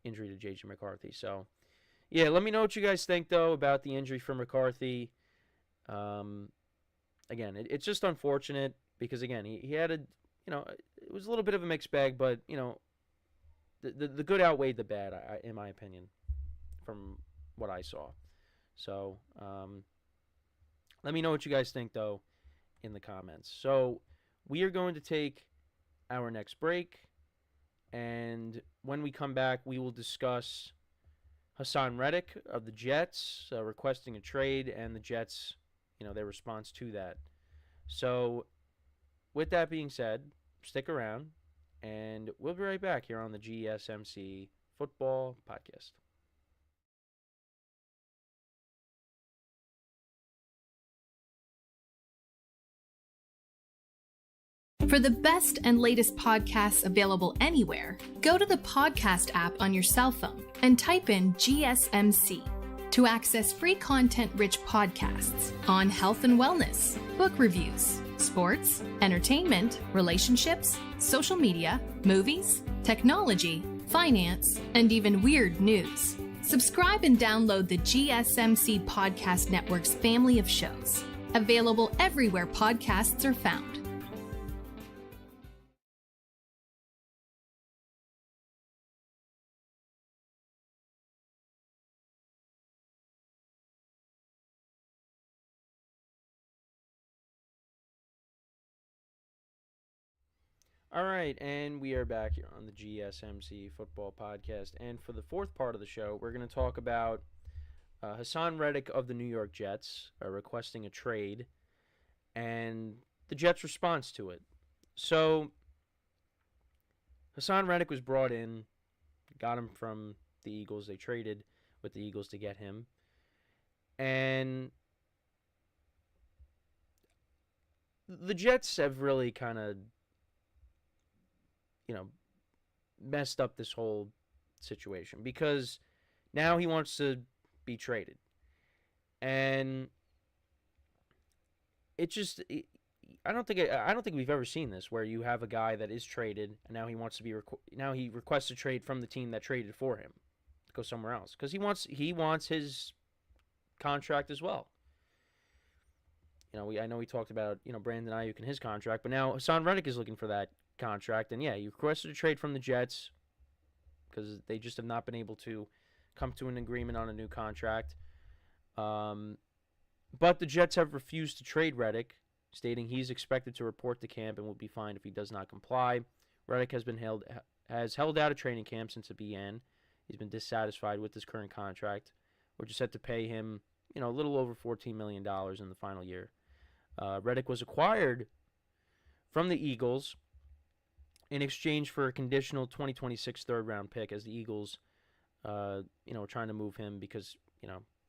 injury to J.J. McCarthy. So, yeah, let me know what you guys think, though, about the injury for McCarthy. Again, it's just unfortunate because, again, he had it was a little bit of a mixed bag, but, the good outweighed the bad, in my opinion, from what I saw. So, let me know what you guys think, though, in the comments. So, we are going to take our next break, and when we come back, we will discuss Haason Reddick of the Jets requesting a trade, and the Jets, their response to that. So, with that being said, stick around, and we'll be right back here on the GSMC Football Podcast. For the best and latest podcasts available anywhere, go to the podcast app on your cell phone and type in GSMC to access free content-rich podcasts on health and wellness, book reviews, sports, entertainment, relationships, social media, movies, technology, finance, and even weird news. Subscribe and download the GSMC Podcast Network's family of shows, available everywhere podcasts are found. All right, and we are back here on the GSMC Football Podcast. And for the fourth part of the show, we're going to talk about Haason Reddick of the New York Jets requesting a trade and the Jets' response to it. So, Haason Reddick was brought in, got him from the Eagles. They traded with the Eagles to get him. And the Jets have really kind of, messed up this whole situation because now he wants to be traded. And I don't think we've ever seen this where you have a guy that is traded and now he wants to be now he requests a trade from the team that traded for him to go somewhere else because he wants his contract as well. I know we talked about Brandon Aiyuk and his contract, but now Haason Reddick is looking for that contract, and he requested a trade from the Jets because they just have not been able to come to an agreement on a new contract. But the Jets have refused to trade Reddick, stating he's expected to report to camp and will be fined if he does not comply. Reddick has held out of training camp since it began. He's been dissatisfied with his current contract, which is set to pay him, a little over $14 million in the final year. Reddick was acquired from the Eagles in exchange for a conditional 2026 third-round pick, as the Eagles, were trying to move him because,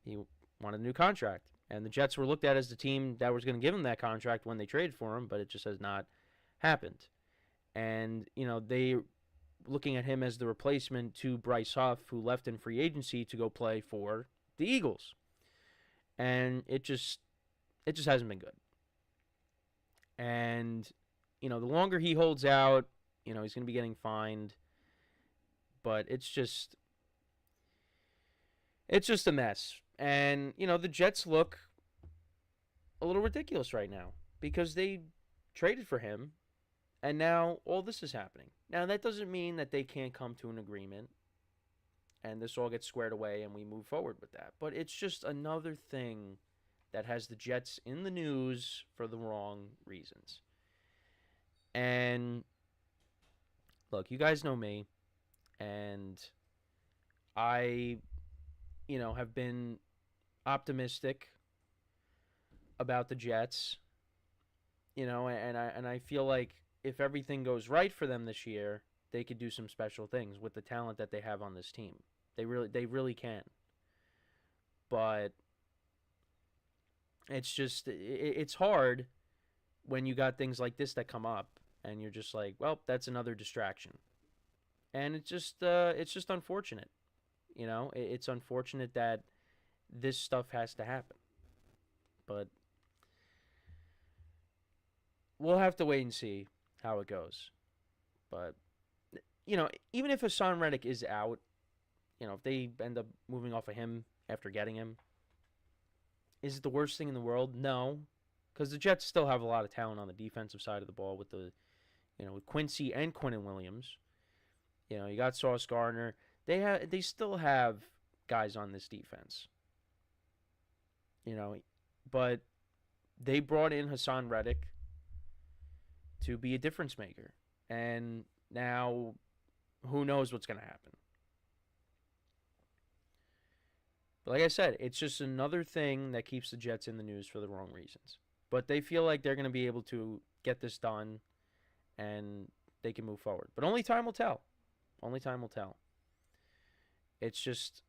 he wanted a new contract. And the Jets were looked at as the team that was going to give him that contract when they traded for him, but it just has not happened. And, they looking at him as the replacement to Bryce Huff, who left in free agency to go play for the Eagles. And it just hasn't been good. And, the longer he holds out, he's going to be getting fined. But it's just a mess. And, the Jets look a little ridiculous right now because they traded for him, and now all this is happening. Now, that doesn't mean that they can't come to an agreement and this all gets squared away and we move forward with that. But it's just another thing that has the Jets in the news for the wrong reasons. And, look, you guys know me, and I, have been optimistic about the Jets, and I feel like if everything goes right for them this year, they could do some special things with the talent that they have on this team. They really can. But it's just it's hard when you got things like this that come up and you're just like, well, that's another distraction. And it's just unfortunate. It's unfortunate that this stuff has to happen. But we'll have to wait and see how it goes. But, even if Haason Reddick is out, if they end up moving off of him after getting him, is it the worst thing in the world? No. Because the Jets still have a lot of talent on the defensive side of the ball with with Quincy and Quinnen Williams. You got Sauce Gardner. They still have guys on this defense. But they brought in Haason Reddick to be a difference maker. And now who knows what's going to happen. But like I said, it's just another thing that keeps the Jets in the news for the wrong reasons. But they feel like they're going to be able to get this done and they can move forward. But only time will tell. Only time will tell. It's just,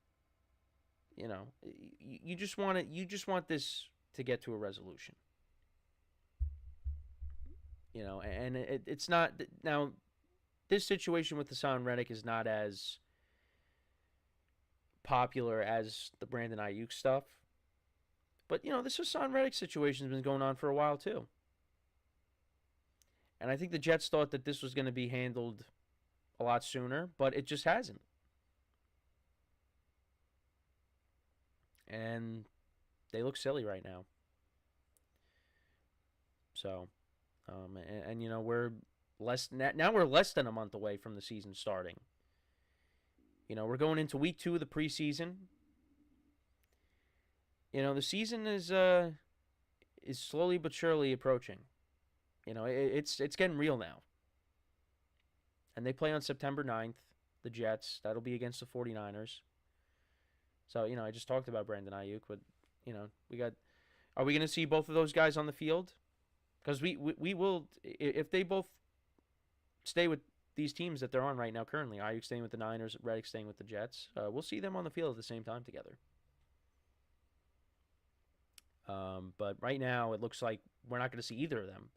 you just want this to get to a resolution. And it's not now. This situation with Haason Reddick is not as popular as the Brandon Aiyuk stuff. But this Haason Reddick situation has been going on for a while too. And I think the Jets thought that this was going to be handled a lot sooner, but it just hasn't. And they look silly right now. So, we're we're less than a month away from the season starting. We're going into week 2 of the preseason. The season is slowly but surely approaching. It's getting real now. And they play on September 9th, the Jets. That'll be against the 49ers. So, I just talked about Brandon Aiyuk, but, are we going to see both of those guys on the field? Because we will, if they both stay with these teams that they're on right now currently, Aiyuk staying with the Niners, Reddick staying with the Jets, we'll see them on the field at the same time together. But right now, it looks like we're not going to see either of them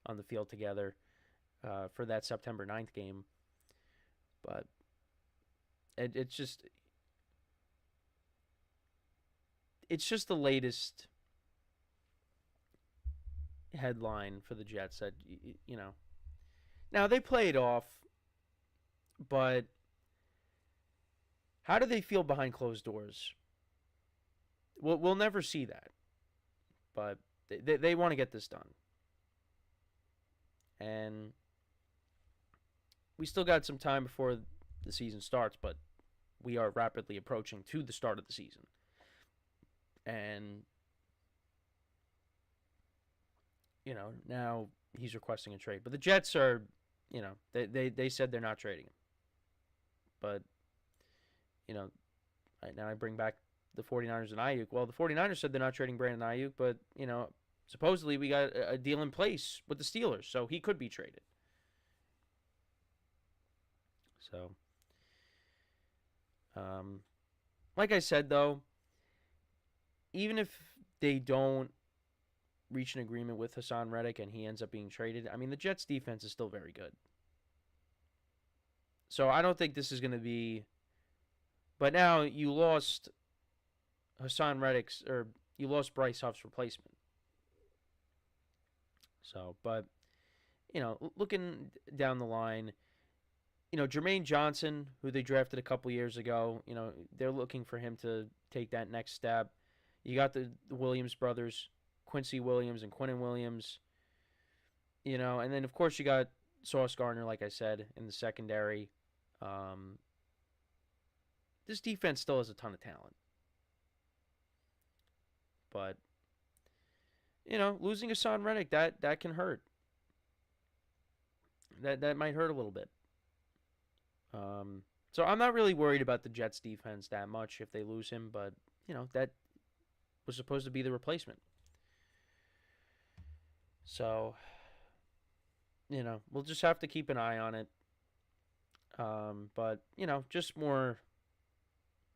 on the field together for that September 9th game. But it's just the latest headline for the Jets that, you know. Now, they play it off, but how do they feel behind closed doors? We'll never see that. But they want to get this done. And we still got some time before the season starts, but we are rapidly approaching to the start of the season. And, you know, now he's requesting a trade. But the Jets are, you know, they said they're not trading him. But, you know, now I bring back the 49ers and Aiyuk. Well, the 49ers said they're not trading Brandon Aiyuk, but, you know, supposedly we got a deal in place with the Steelers, so he could be traded. So, like I said, though, even if they don't reach an agreement with Haason Reddick and he ends up being traded, I mean, the Jets' defense is still very good. So I don't think this is going to be... But now you lost Haason Reddick's, or you lost Bryce Huff's replacement. So, but, you know, looking down the line, you know, Jermaine Johnson, who they drafted a couple years ago, you know, they're looking for him to take that next step. You got the Williams brothers, Quincy Williams and Quinnen Williams, you know, and then, of course, you got Sauce Gardner, like I said, in the secondary. This defense still has a ton of talent. But, you know, losing Haason Reddick, that can hurt. That might hurt a little bit. So I'm not really worried about the Jets defense that much if they lose him, but, you know, that was supposed to be the replacement. So, you know, we'll just have to keep an eye on it. But, you know, just more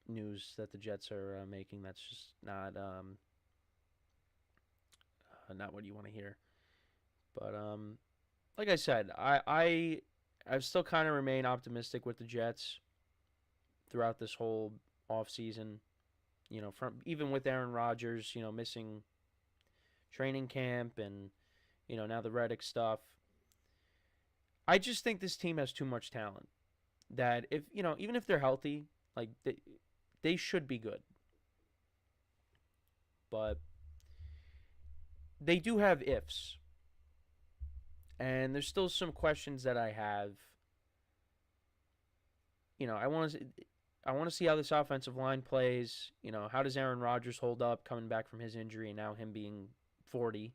news that the Jets are making that's just not what you want to hear. But like I said, I still kind of remain optimistic with the Jets throughout this whole offseason. You know, from even with Aaron Rodgers, you know, missing training camp and, you know, now the Reddick stuff. I just think this team has too much talent. That if, you know, even if they're healthy, like they should be good. But they do have ifs. And there's still some questions that I have. You know, I want to see how this offensive line plays. You know, how does Aaron Rodgers hold up coming back from his injury and now him being 40?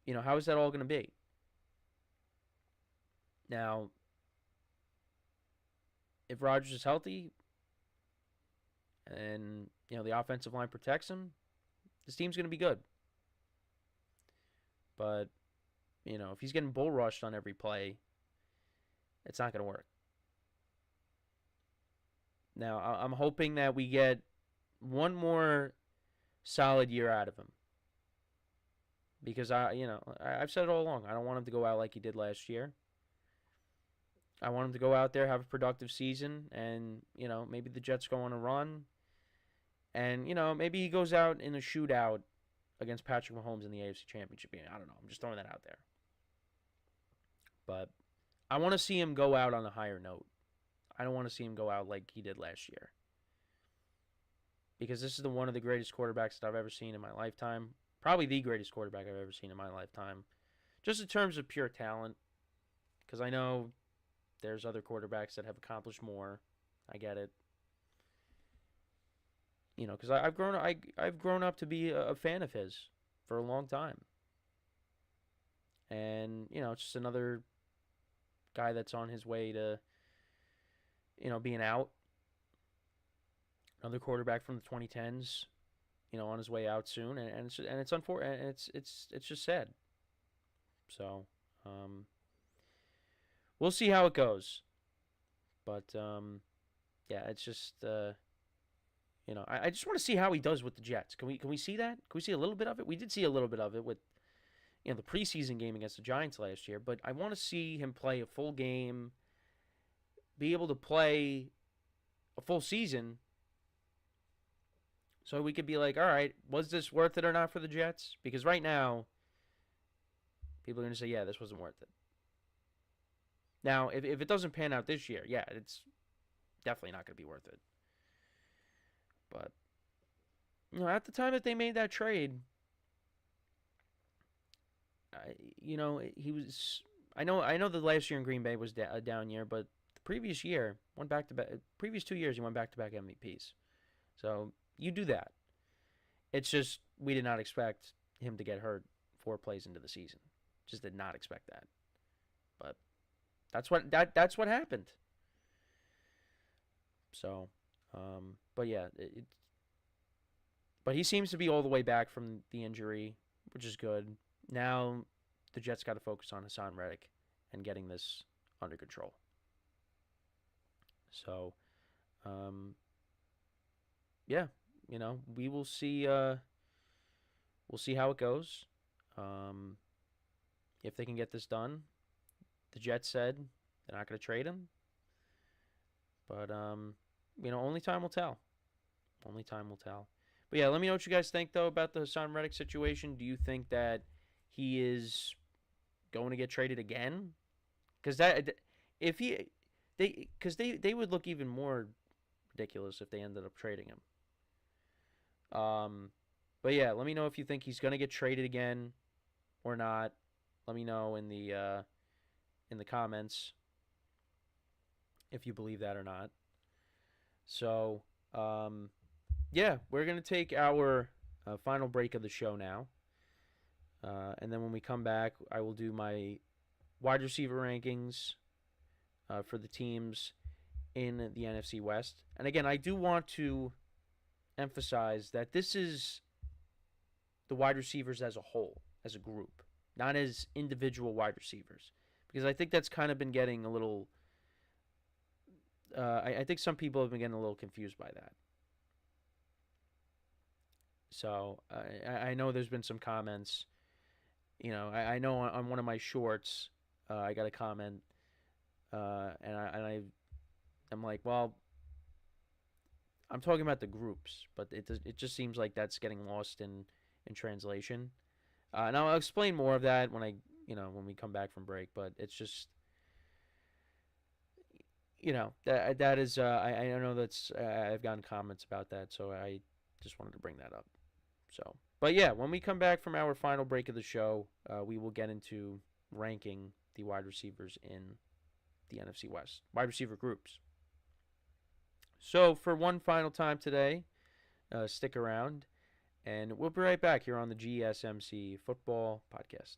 You know, how is that all going to be? Now, if Rodgers is healthy and, you know, the offensive line protects him, this team's going to be good. But, you know, if he's getting bull rushed on every play, it's not going to work. Now, I'm hoping that we get one more solid year out of him. Because, I've said it all along. I don't want him to go out like he did last year. I want him to go out there, have a productive season, and, you know, maybe the Jets go on a run. And, you know, maybe he goes out in a shootout against Patrick Mahomes in the AFC Championship game. I don't know. I'm just throwing that out there. But I want to see him go out on a higher note. I don't want to see him go out like he did last year. Because this is one of the greatest quarterbacks that I've ever seen in my lifetime. Probably the greatest quarterback I've ever seen in my lifetime. Just in terms of pure talent. Because I know there's other quarterbacks that have accomplished more. I get it. You know, because I've grown up to be a fan of his for a long time. And, you know, it's just another guy that's on his way to, you know, being out. Another quarterback from the 2010s, you know, on his way out soon, and it's unfortunate, and it's just sad. So, we'll see how it goes. But yeah, it's just I just want to see how he does with the Jets. Can we see that? Can we see a little bit of it? We did see a little bit of it with the preseason game against the Giants last year, but I want to see him play a full game, be able to play a full season, so we could be like, all right, was this worth it or not for the Jets? Because right now, people are going to say, yeah, this wasn't worth it. Now, if it doesn't pan out this year, yeah, it's definitely not going to be worth it. But, at the time that they made that trade, he was. I know the last year in Green Bay was a down year, but the previous year went back to back. Previous 2 years, he went back to back MVPs. So you do that. It's just we did not expect him to get hurt 4 plays into the season. Just did not expect that. But that's what happened. So, but yeah, but he seems to be all the way back from the injury, which is good. Now the Jets got to focus on Haason Reddick and getting this under control. So, yeah, we will see. We'll see how it goes. If they can get this done, the Jets said they're not going to trade him. But only time will tell. Only time will tell. But yeah, let me know what you guys think though about the Haason Reddick situation. Do you think that he is going to get traded again? Because they would look even more ridiculous if they ended up trading him. But yeah, let me know if you think he's going to get traded again or not. Let me know in the comments if you believe that or not. So, yeah, we're going to take our final break of the show now. And then when we come back, I will do my wide receiver rankings for the teams in the NFC West. And again, I do want to emphasize that this is the wide receivers as a whole, as a group, not as individual wide receivers. Because I think that's kind of been getting a little... I think some people have been getting a little confused by that. So I know there's been some comments. I know on one of my shorts, I got a comment, and I'm like, well, I'm talking about the groups, but it just seems like that's getting lost in translation. And I'll explain more of that when we come back from break. But it's just, that is I know that's I've gotten comments about that, so I just wanted to bring that up. So, but yeah, when we come back from our final break of the show, we will get into ranking the wide receivers in the NFC West, wide receiver groups. So for one final time today, stick around, and we'll be right back here on the GSMC Football Podcast.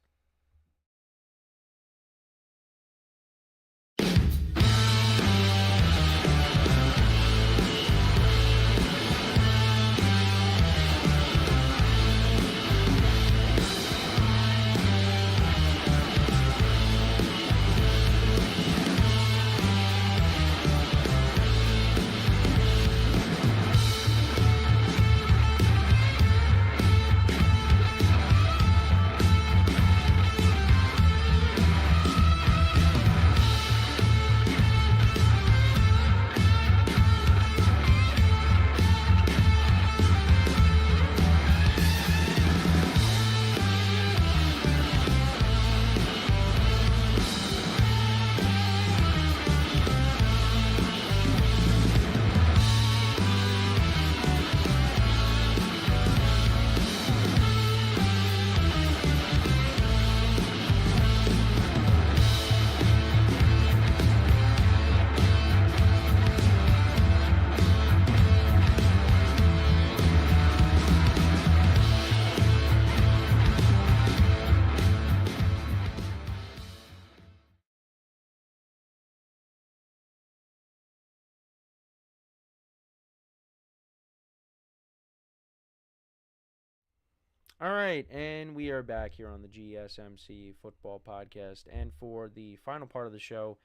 All right, and we are back here on the GSMC Football Podcast. And for the final part of the show,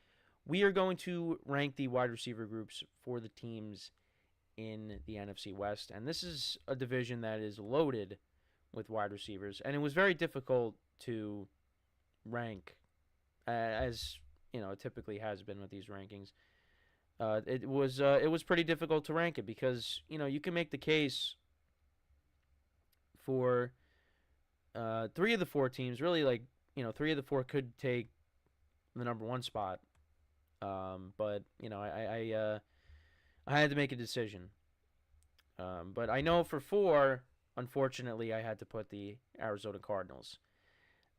we are going to rank the wide receiver groups for the teams in the NFC West. And this is a division that is loaded with wide receivers. And it was very difficult to rank, as it typically has been with these rankings. It was pretty difficult to rank it because, you can make the case for 3 of the 4 teams. Really, 3 of the 4 could take the number 1 spot. But I had to make a decision. But I know for 4, unfortunately, I had to put the Arizona Cardinals.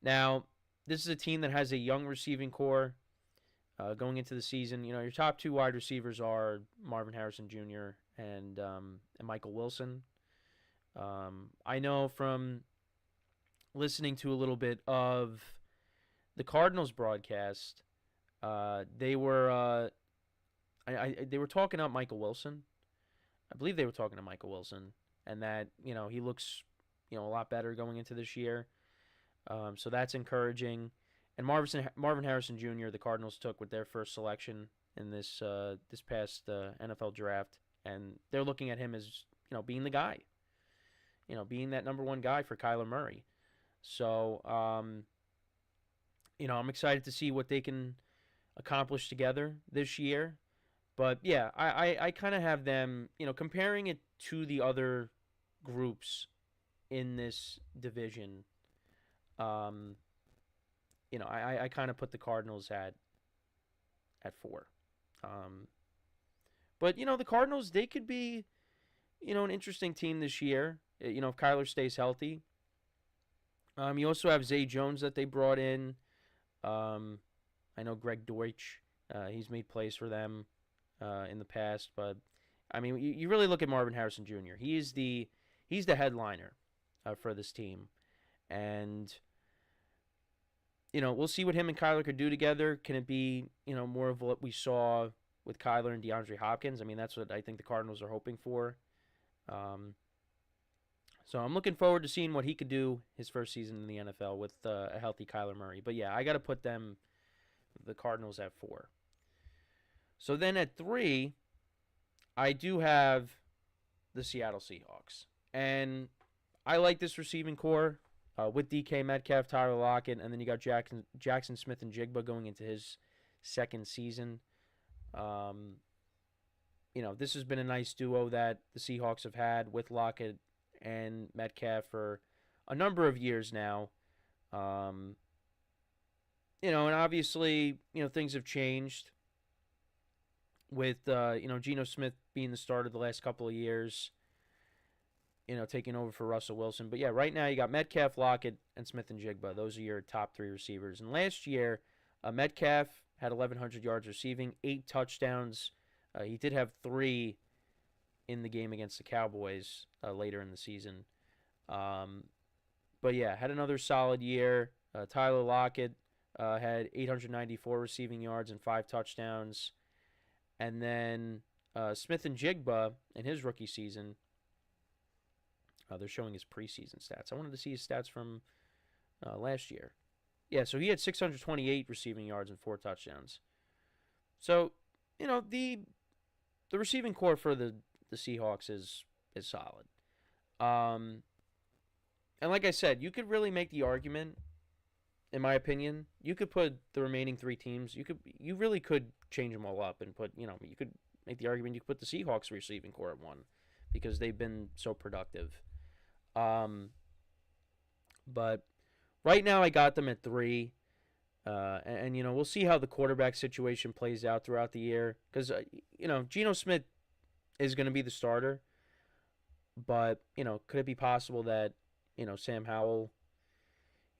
Now, this is a team that has a young receiving core going into the season. Your top 2 wide receivers are Marvin Harrison Jr. and Michael Wilson. I know from listening to a little bit of the Cardinals broadcast, they were talking about Michael Wilson. I believe they were talking to Michael Wilson, and that he looks a lot better going into this year. So that's encouraging. And Marvin Harrison Jr. the Cardinals took with their first selection in this past NFL draft, and they're looking at him as being the guy, being that number 1 guy for Kyler Murray. So I'm excited to see what they can accomplish together this year. But yeah, I kind of have them, comparing it to the other groups in this division. I kind of put the Cardinals at 4. But the Cardinals, they could be, an interesting team this year. If Kyler stays healthy. You also have Zay Jones that they brought in. I know Greg Deutsch. He's made plays for them in the past, but I mean, you really look at Marvin Harrison Jr. He's the headliner for this team, and we'll see what him and Kyler could do together. Can it be more of what we saw with Kyler and DeAndre Hopkins? I mean, that's what I think the Cardinals are hoping for. So I'm looking forward to seeing what he could do his first season in the NFL with a healthy Kyler Murray. But yeah, I got to put the Cardinals at 4. So then at 3, I do have the Seattle Seahawks. And I like this receiving core with DK Metcalf, Tyler Lockett, and then you got Jackson Smith and Jigba going into his second season. This has been a nice duo that the Seahawks have had with Lockett and Metcalf for a number of years now. And obviously, things have changed with, Geno Smith being the starter the last couple of years, taking over for Russell Wilson. But yeah, right now you got Metcalf, Lockett, and Smith and Jigba. Those are your top 3 receivers. And last year, Metcalf had 1,100 yards receiving, 8 touchdowns. He did have 3 in the game against the Cowboys later in the season. But yeah, had another solid year. Tyler Lockett had 894 receiving yards and 5 touchdowns. And then Smith and Jigba in his rookie season, they're showing his preseason stats. I wanted to see his stats from last year. Yeah, so he had 628 receiving yards and 4 touchdowns. So, the receiving core for the Seahawks is solid. And like I said, you could really make the argument, in my opinion, you could put the remaining 3 teams, you really could change them all up and put, you could make the argument you could put the Seahawks receiving core at 1 because they've been so productive. But right now I got them at 3. And we'll see how the quarterback situation plays out throughout the year. Because, Geno Smith is going to be the starter. But, could it be possible that, Sam Howell,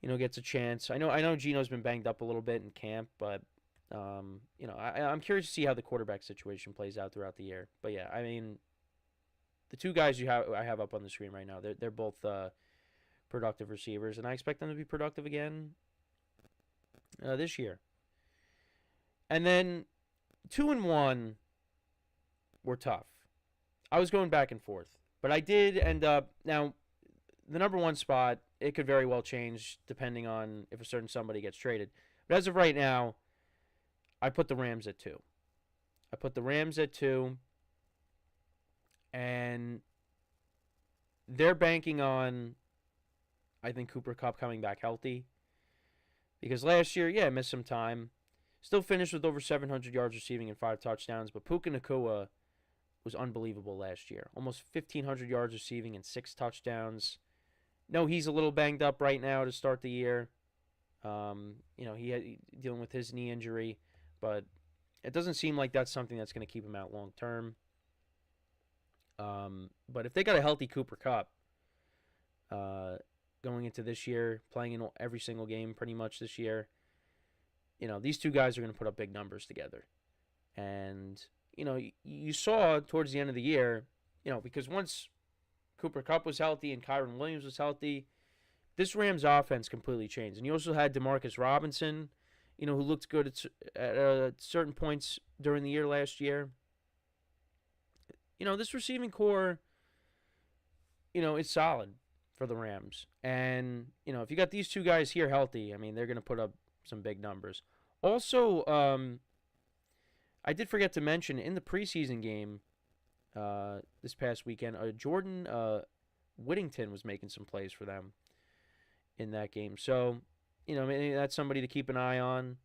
gets a chance? I know Geno's been banged up a little bit in camp, but, I'm curious to see how the quarterback situation plays out throughout the year. But, yeah, I mean, the 2 guys I have up on the screen right now, they're both productive receivers, and I expect them to be productive again this year. And then 2 and 1 were tough. I was going back and forth, but I did end up, now the number 1 spot, it could very well change depending on if a certain somebody gets traded. But as of right now, I put the Rams at 2. And they're banking on, I think, Cooper Kupp coming back healthy. Because last year, yeah, missed some time. Still finished with over 700 yards receiving and 5 touchdowns. But Puka Nacua was unbelievable last year. Almost 1,500 yards receiving and 6 touchdowns. No, he's a little banged up right now to start the year. He dealing with his knee injury. But it doesn't seem like that's something that's going to keep him out long term. But if they got a healthy Cooper Kupp going into this year, playing in every single game pretty much this year, these two guys are going to put up big numbers together. And, you saw towards the end of the year, because once Cooper Kupp was healthy and Kyron Williams was healthy, this Rams offense completely changed. And you also had Demarcus Robinson, who looked good at certain points during the year last year. This receiving core, is solid for the Rams. And, if you got these two guys here healthy, I mean, they're going to put up some big numbers. Also, I did forget to mention, in the preseason game this past weekend, Jordan Whittington was making some plays for them in that game. So, maybe that's somebody to keep an eye on,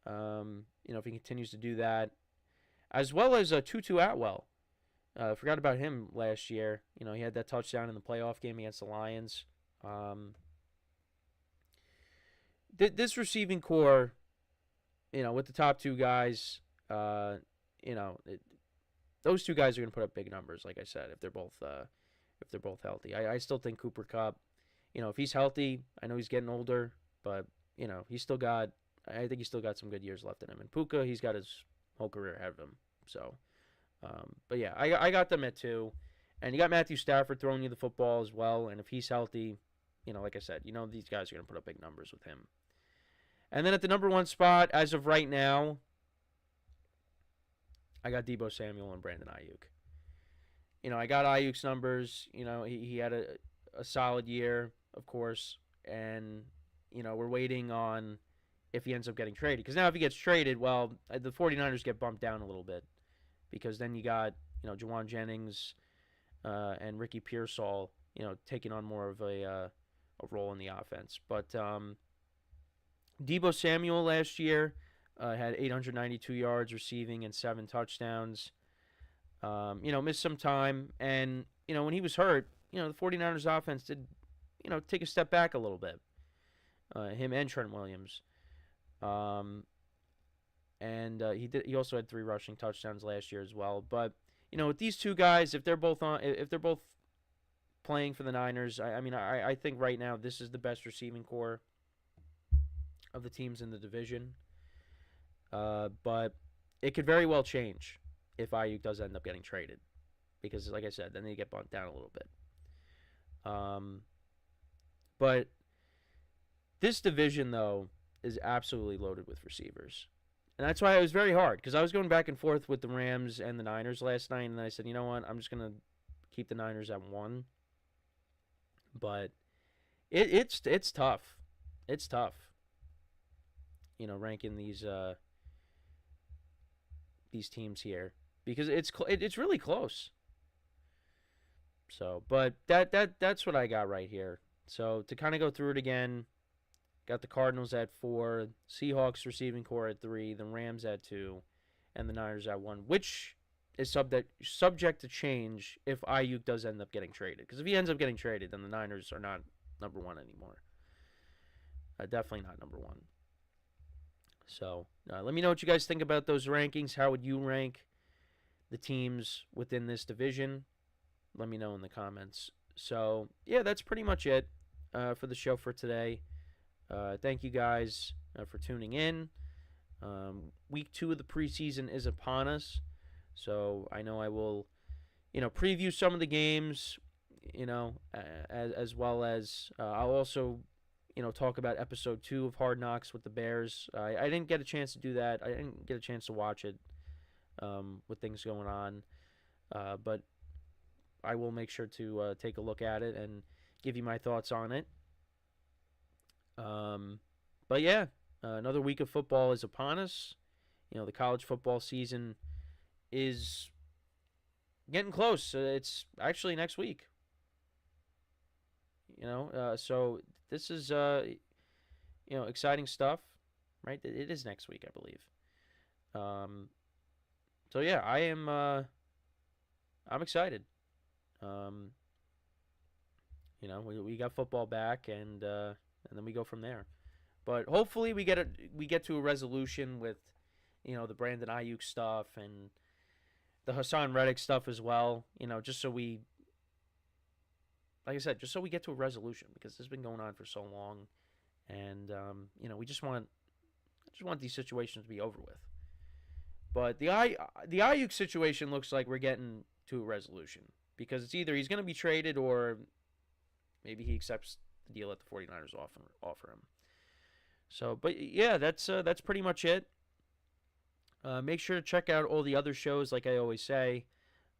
if he continues to do that. As well as Tutu Atwell. Forgot about him last year. He had that touchdown in the playoff game against the Lions. This receiving core, with the top two guys, those two guys are going to put up big numbers. Like I said, if they're both healthy, I still think Cooper Kupp, if he's healthy, I know he's getting older, but I think he's still got some good years left in him. And Puka, he's got his whole career ahead of him. So. But yeah, I got them at 2. And you got Matthew Stafford throwing you the football as well. And if he's healthy, like I said, these guys are going to put up big numbers with him. And then at the number 1 spot, as of right now, I got Deebo Samuel and Brandon Aiyuk. I got Aiyuk's numbers. He had a solid year, of course. And, we're waiting on if he ends up getting traded. Because now if he gets traded, well, the 49ers get bumped down a little bit. Because then you got, Juwan Jennings and Ricky Pearsall, taking on more of a role in the offense. But Deebo Samuel last year had 892 yards receiving and 7 touchdowns. Missed some time. And, when he was hurt, the 49ers offense did, take a step back a little bit. Him and Trent Williams. And he also had 3 rushing touchdowns last year as well. But with these two guys, if they're both playing for the Niners, I think right now this is the best receiving core of the teams in the division. But it could very well change if Aiyuk does end up getting traded, because like I said, then they get bumped down a little bit. But this division though is absolutely loaded with receivers. And that's why it was very hard, because I was going back and forth with the Rams and the Niners last night, and I said, you know what, I'm just going to keep the Niners at 1. But it's tough. It's tough, ranking these teams here, because it's really close. So, but that's what I got right here. So to kind of go through it again. Got the Cardinals at 4, Seahawks receiving core at 3, the Rams at 2, and the Niners at 1, which is subject to change if Aiyuk does end up getting traded. Because if he ends up getting traded, then the Niners are not number 1 anymore. Definitely not number 1. So let me know what you guys think about those rankings. How would you rank the teams within this division? Let me know in the comments. So, yeah, that's pretty much it for the show for today. Thank you guys for tuning in. Week 2 of the preseason is upon us, so I know I will, preview some of the games, as well as I'll also, talk about episode 2 of Hard Knocks with the Bears. I didn't get a chance to do that. I didn't get a chance to watch it with things going on, but I will make sure to take a look at it and give you my thoughts on it. But yeah, another week of football is upon us. the college football season is getting close. It's actually next week. So this is exciting stuff, right? It is next week, I believe. So yeah, I'm excited. We got football back, and then we go from there. But hopefully we get to a resolution with, the Brandon Aiyuk stuff and the Hassan Reddick stuff as well. Just so we, like I said, just so we get to a resolution, because this has been going on for so long, and we just want these situations to be over with. But the Aiyuk situation looks like we're getting to a resolution, because it's either he's going to be traded or maybe he accepts the deal that the 49ers offer him. So, but yeah, that's pretty much it. Make sure to check out all the other shows, like I always say.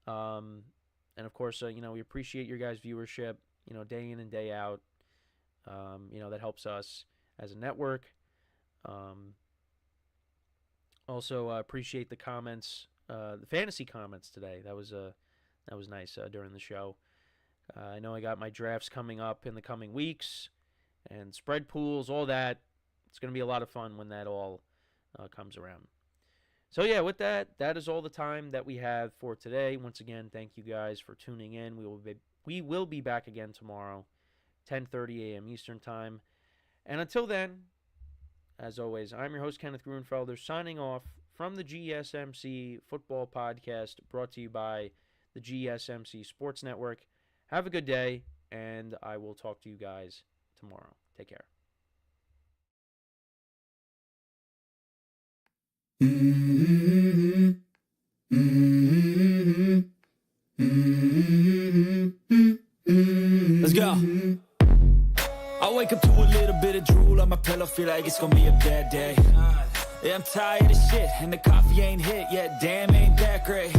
And of course, we appreciate your guys' viewership, day in and day out. That helps us as a network. Also, appreciate the comments, the fantasy comments today. That was nice during the show. I know I got my drafts coming up in the coming weeks, and spread pools, all that. It's going to be a lot of fun when that all comes around. So yeah, with that is all the time that we have for today. Once again, thank you guys for tuning in. We will be back again tomorrow, 10:30 a.m. Eastern Time. And until then, as always, I'm your host, Kenneth Grunfelder, signing off from the GSMC Football Podcast, brought to you by the GSMC Sports Network. Have a good day, and I will talk to you guys tomorrow. Take care. Let's go. I wake up to a little bit of drool on my pillow, feel like it's gonna be a bad day. Yeah, I'm tired of shit, and the coffee ain't hit yet, damn, ain't that great.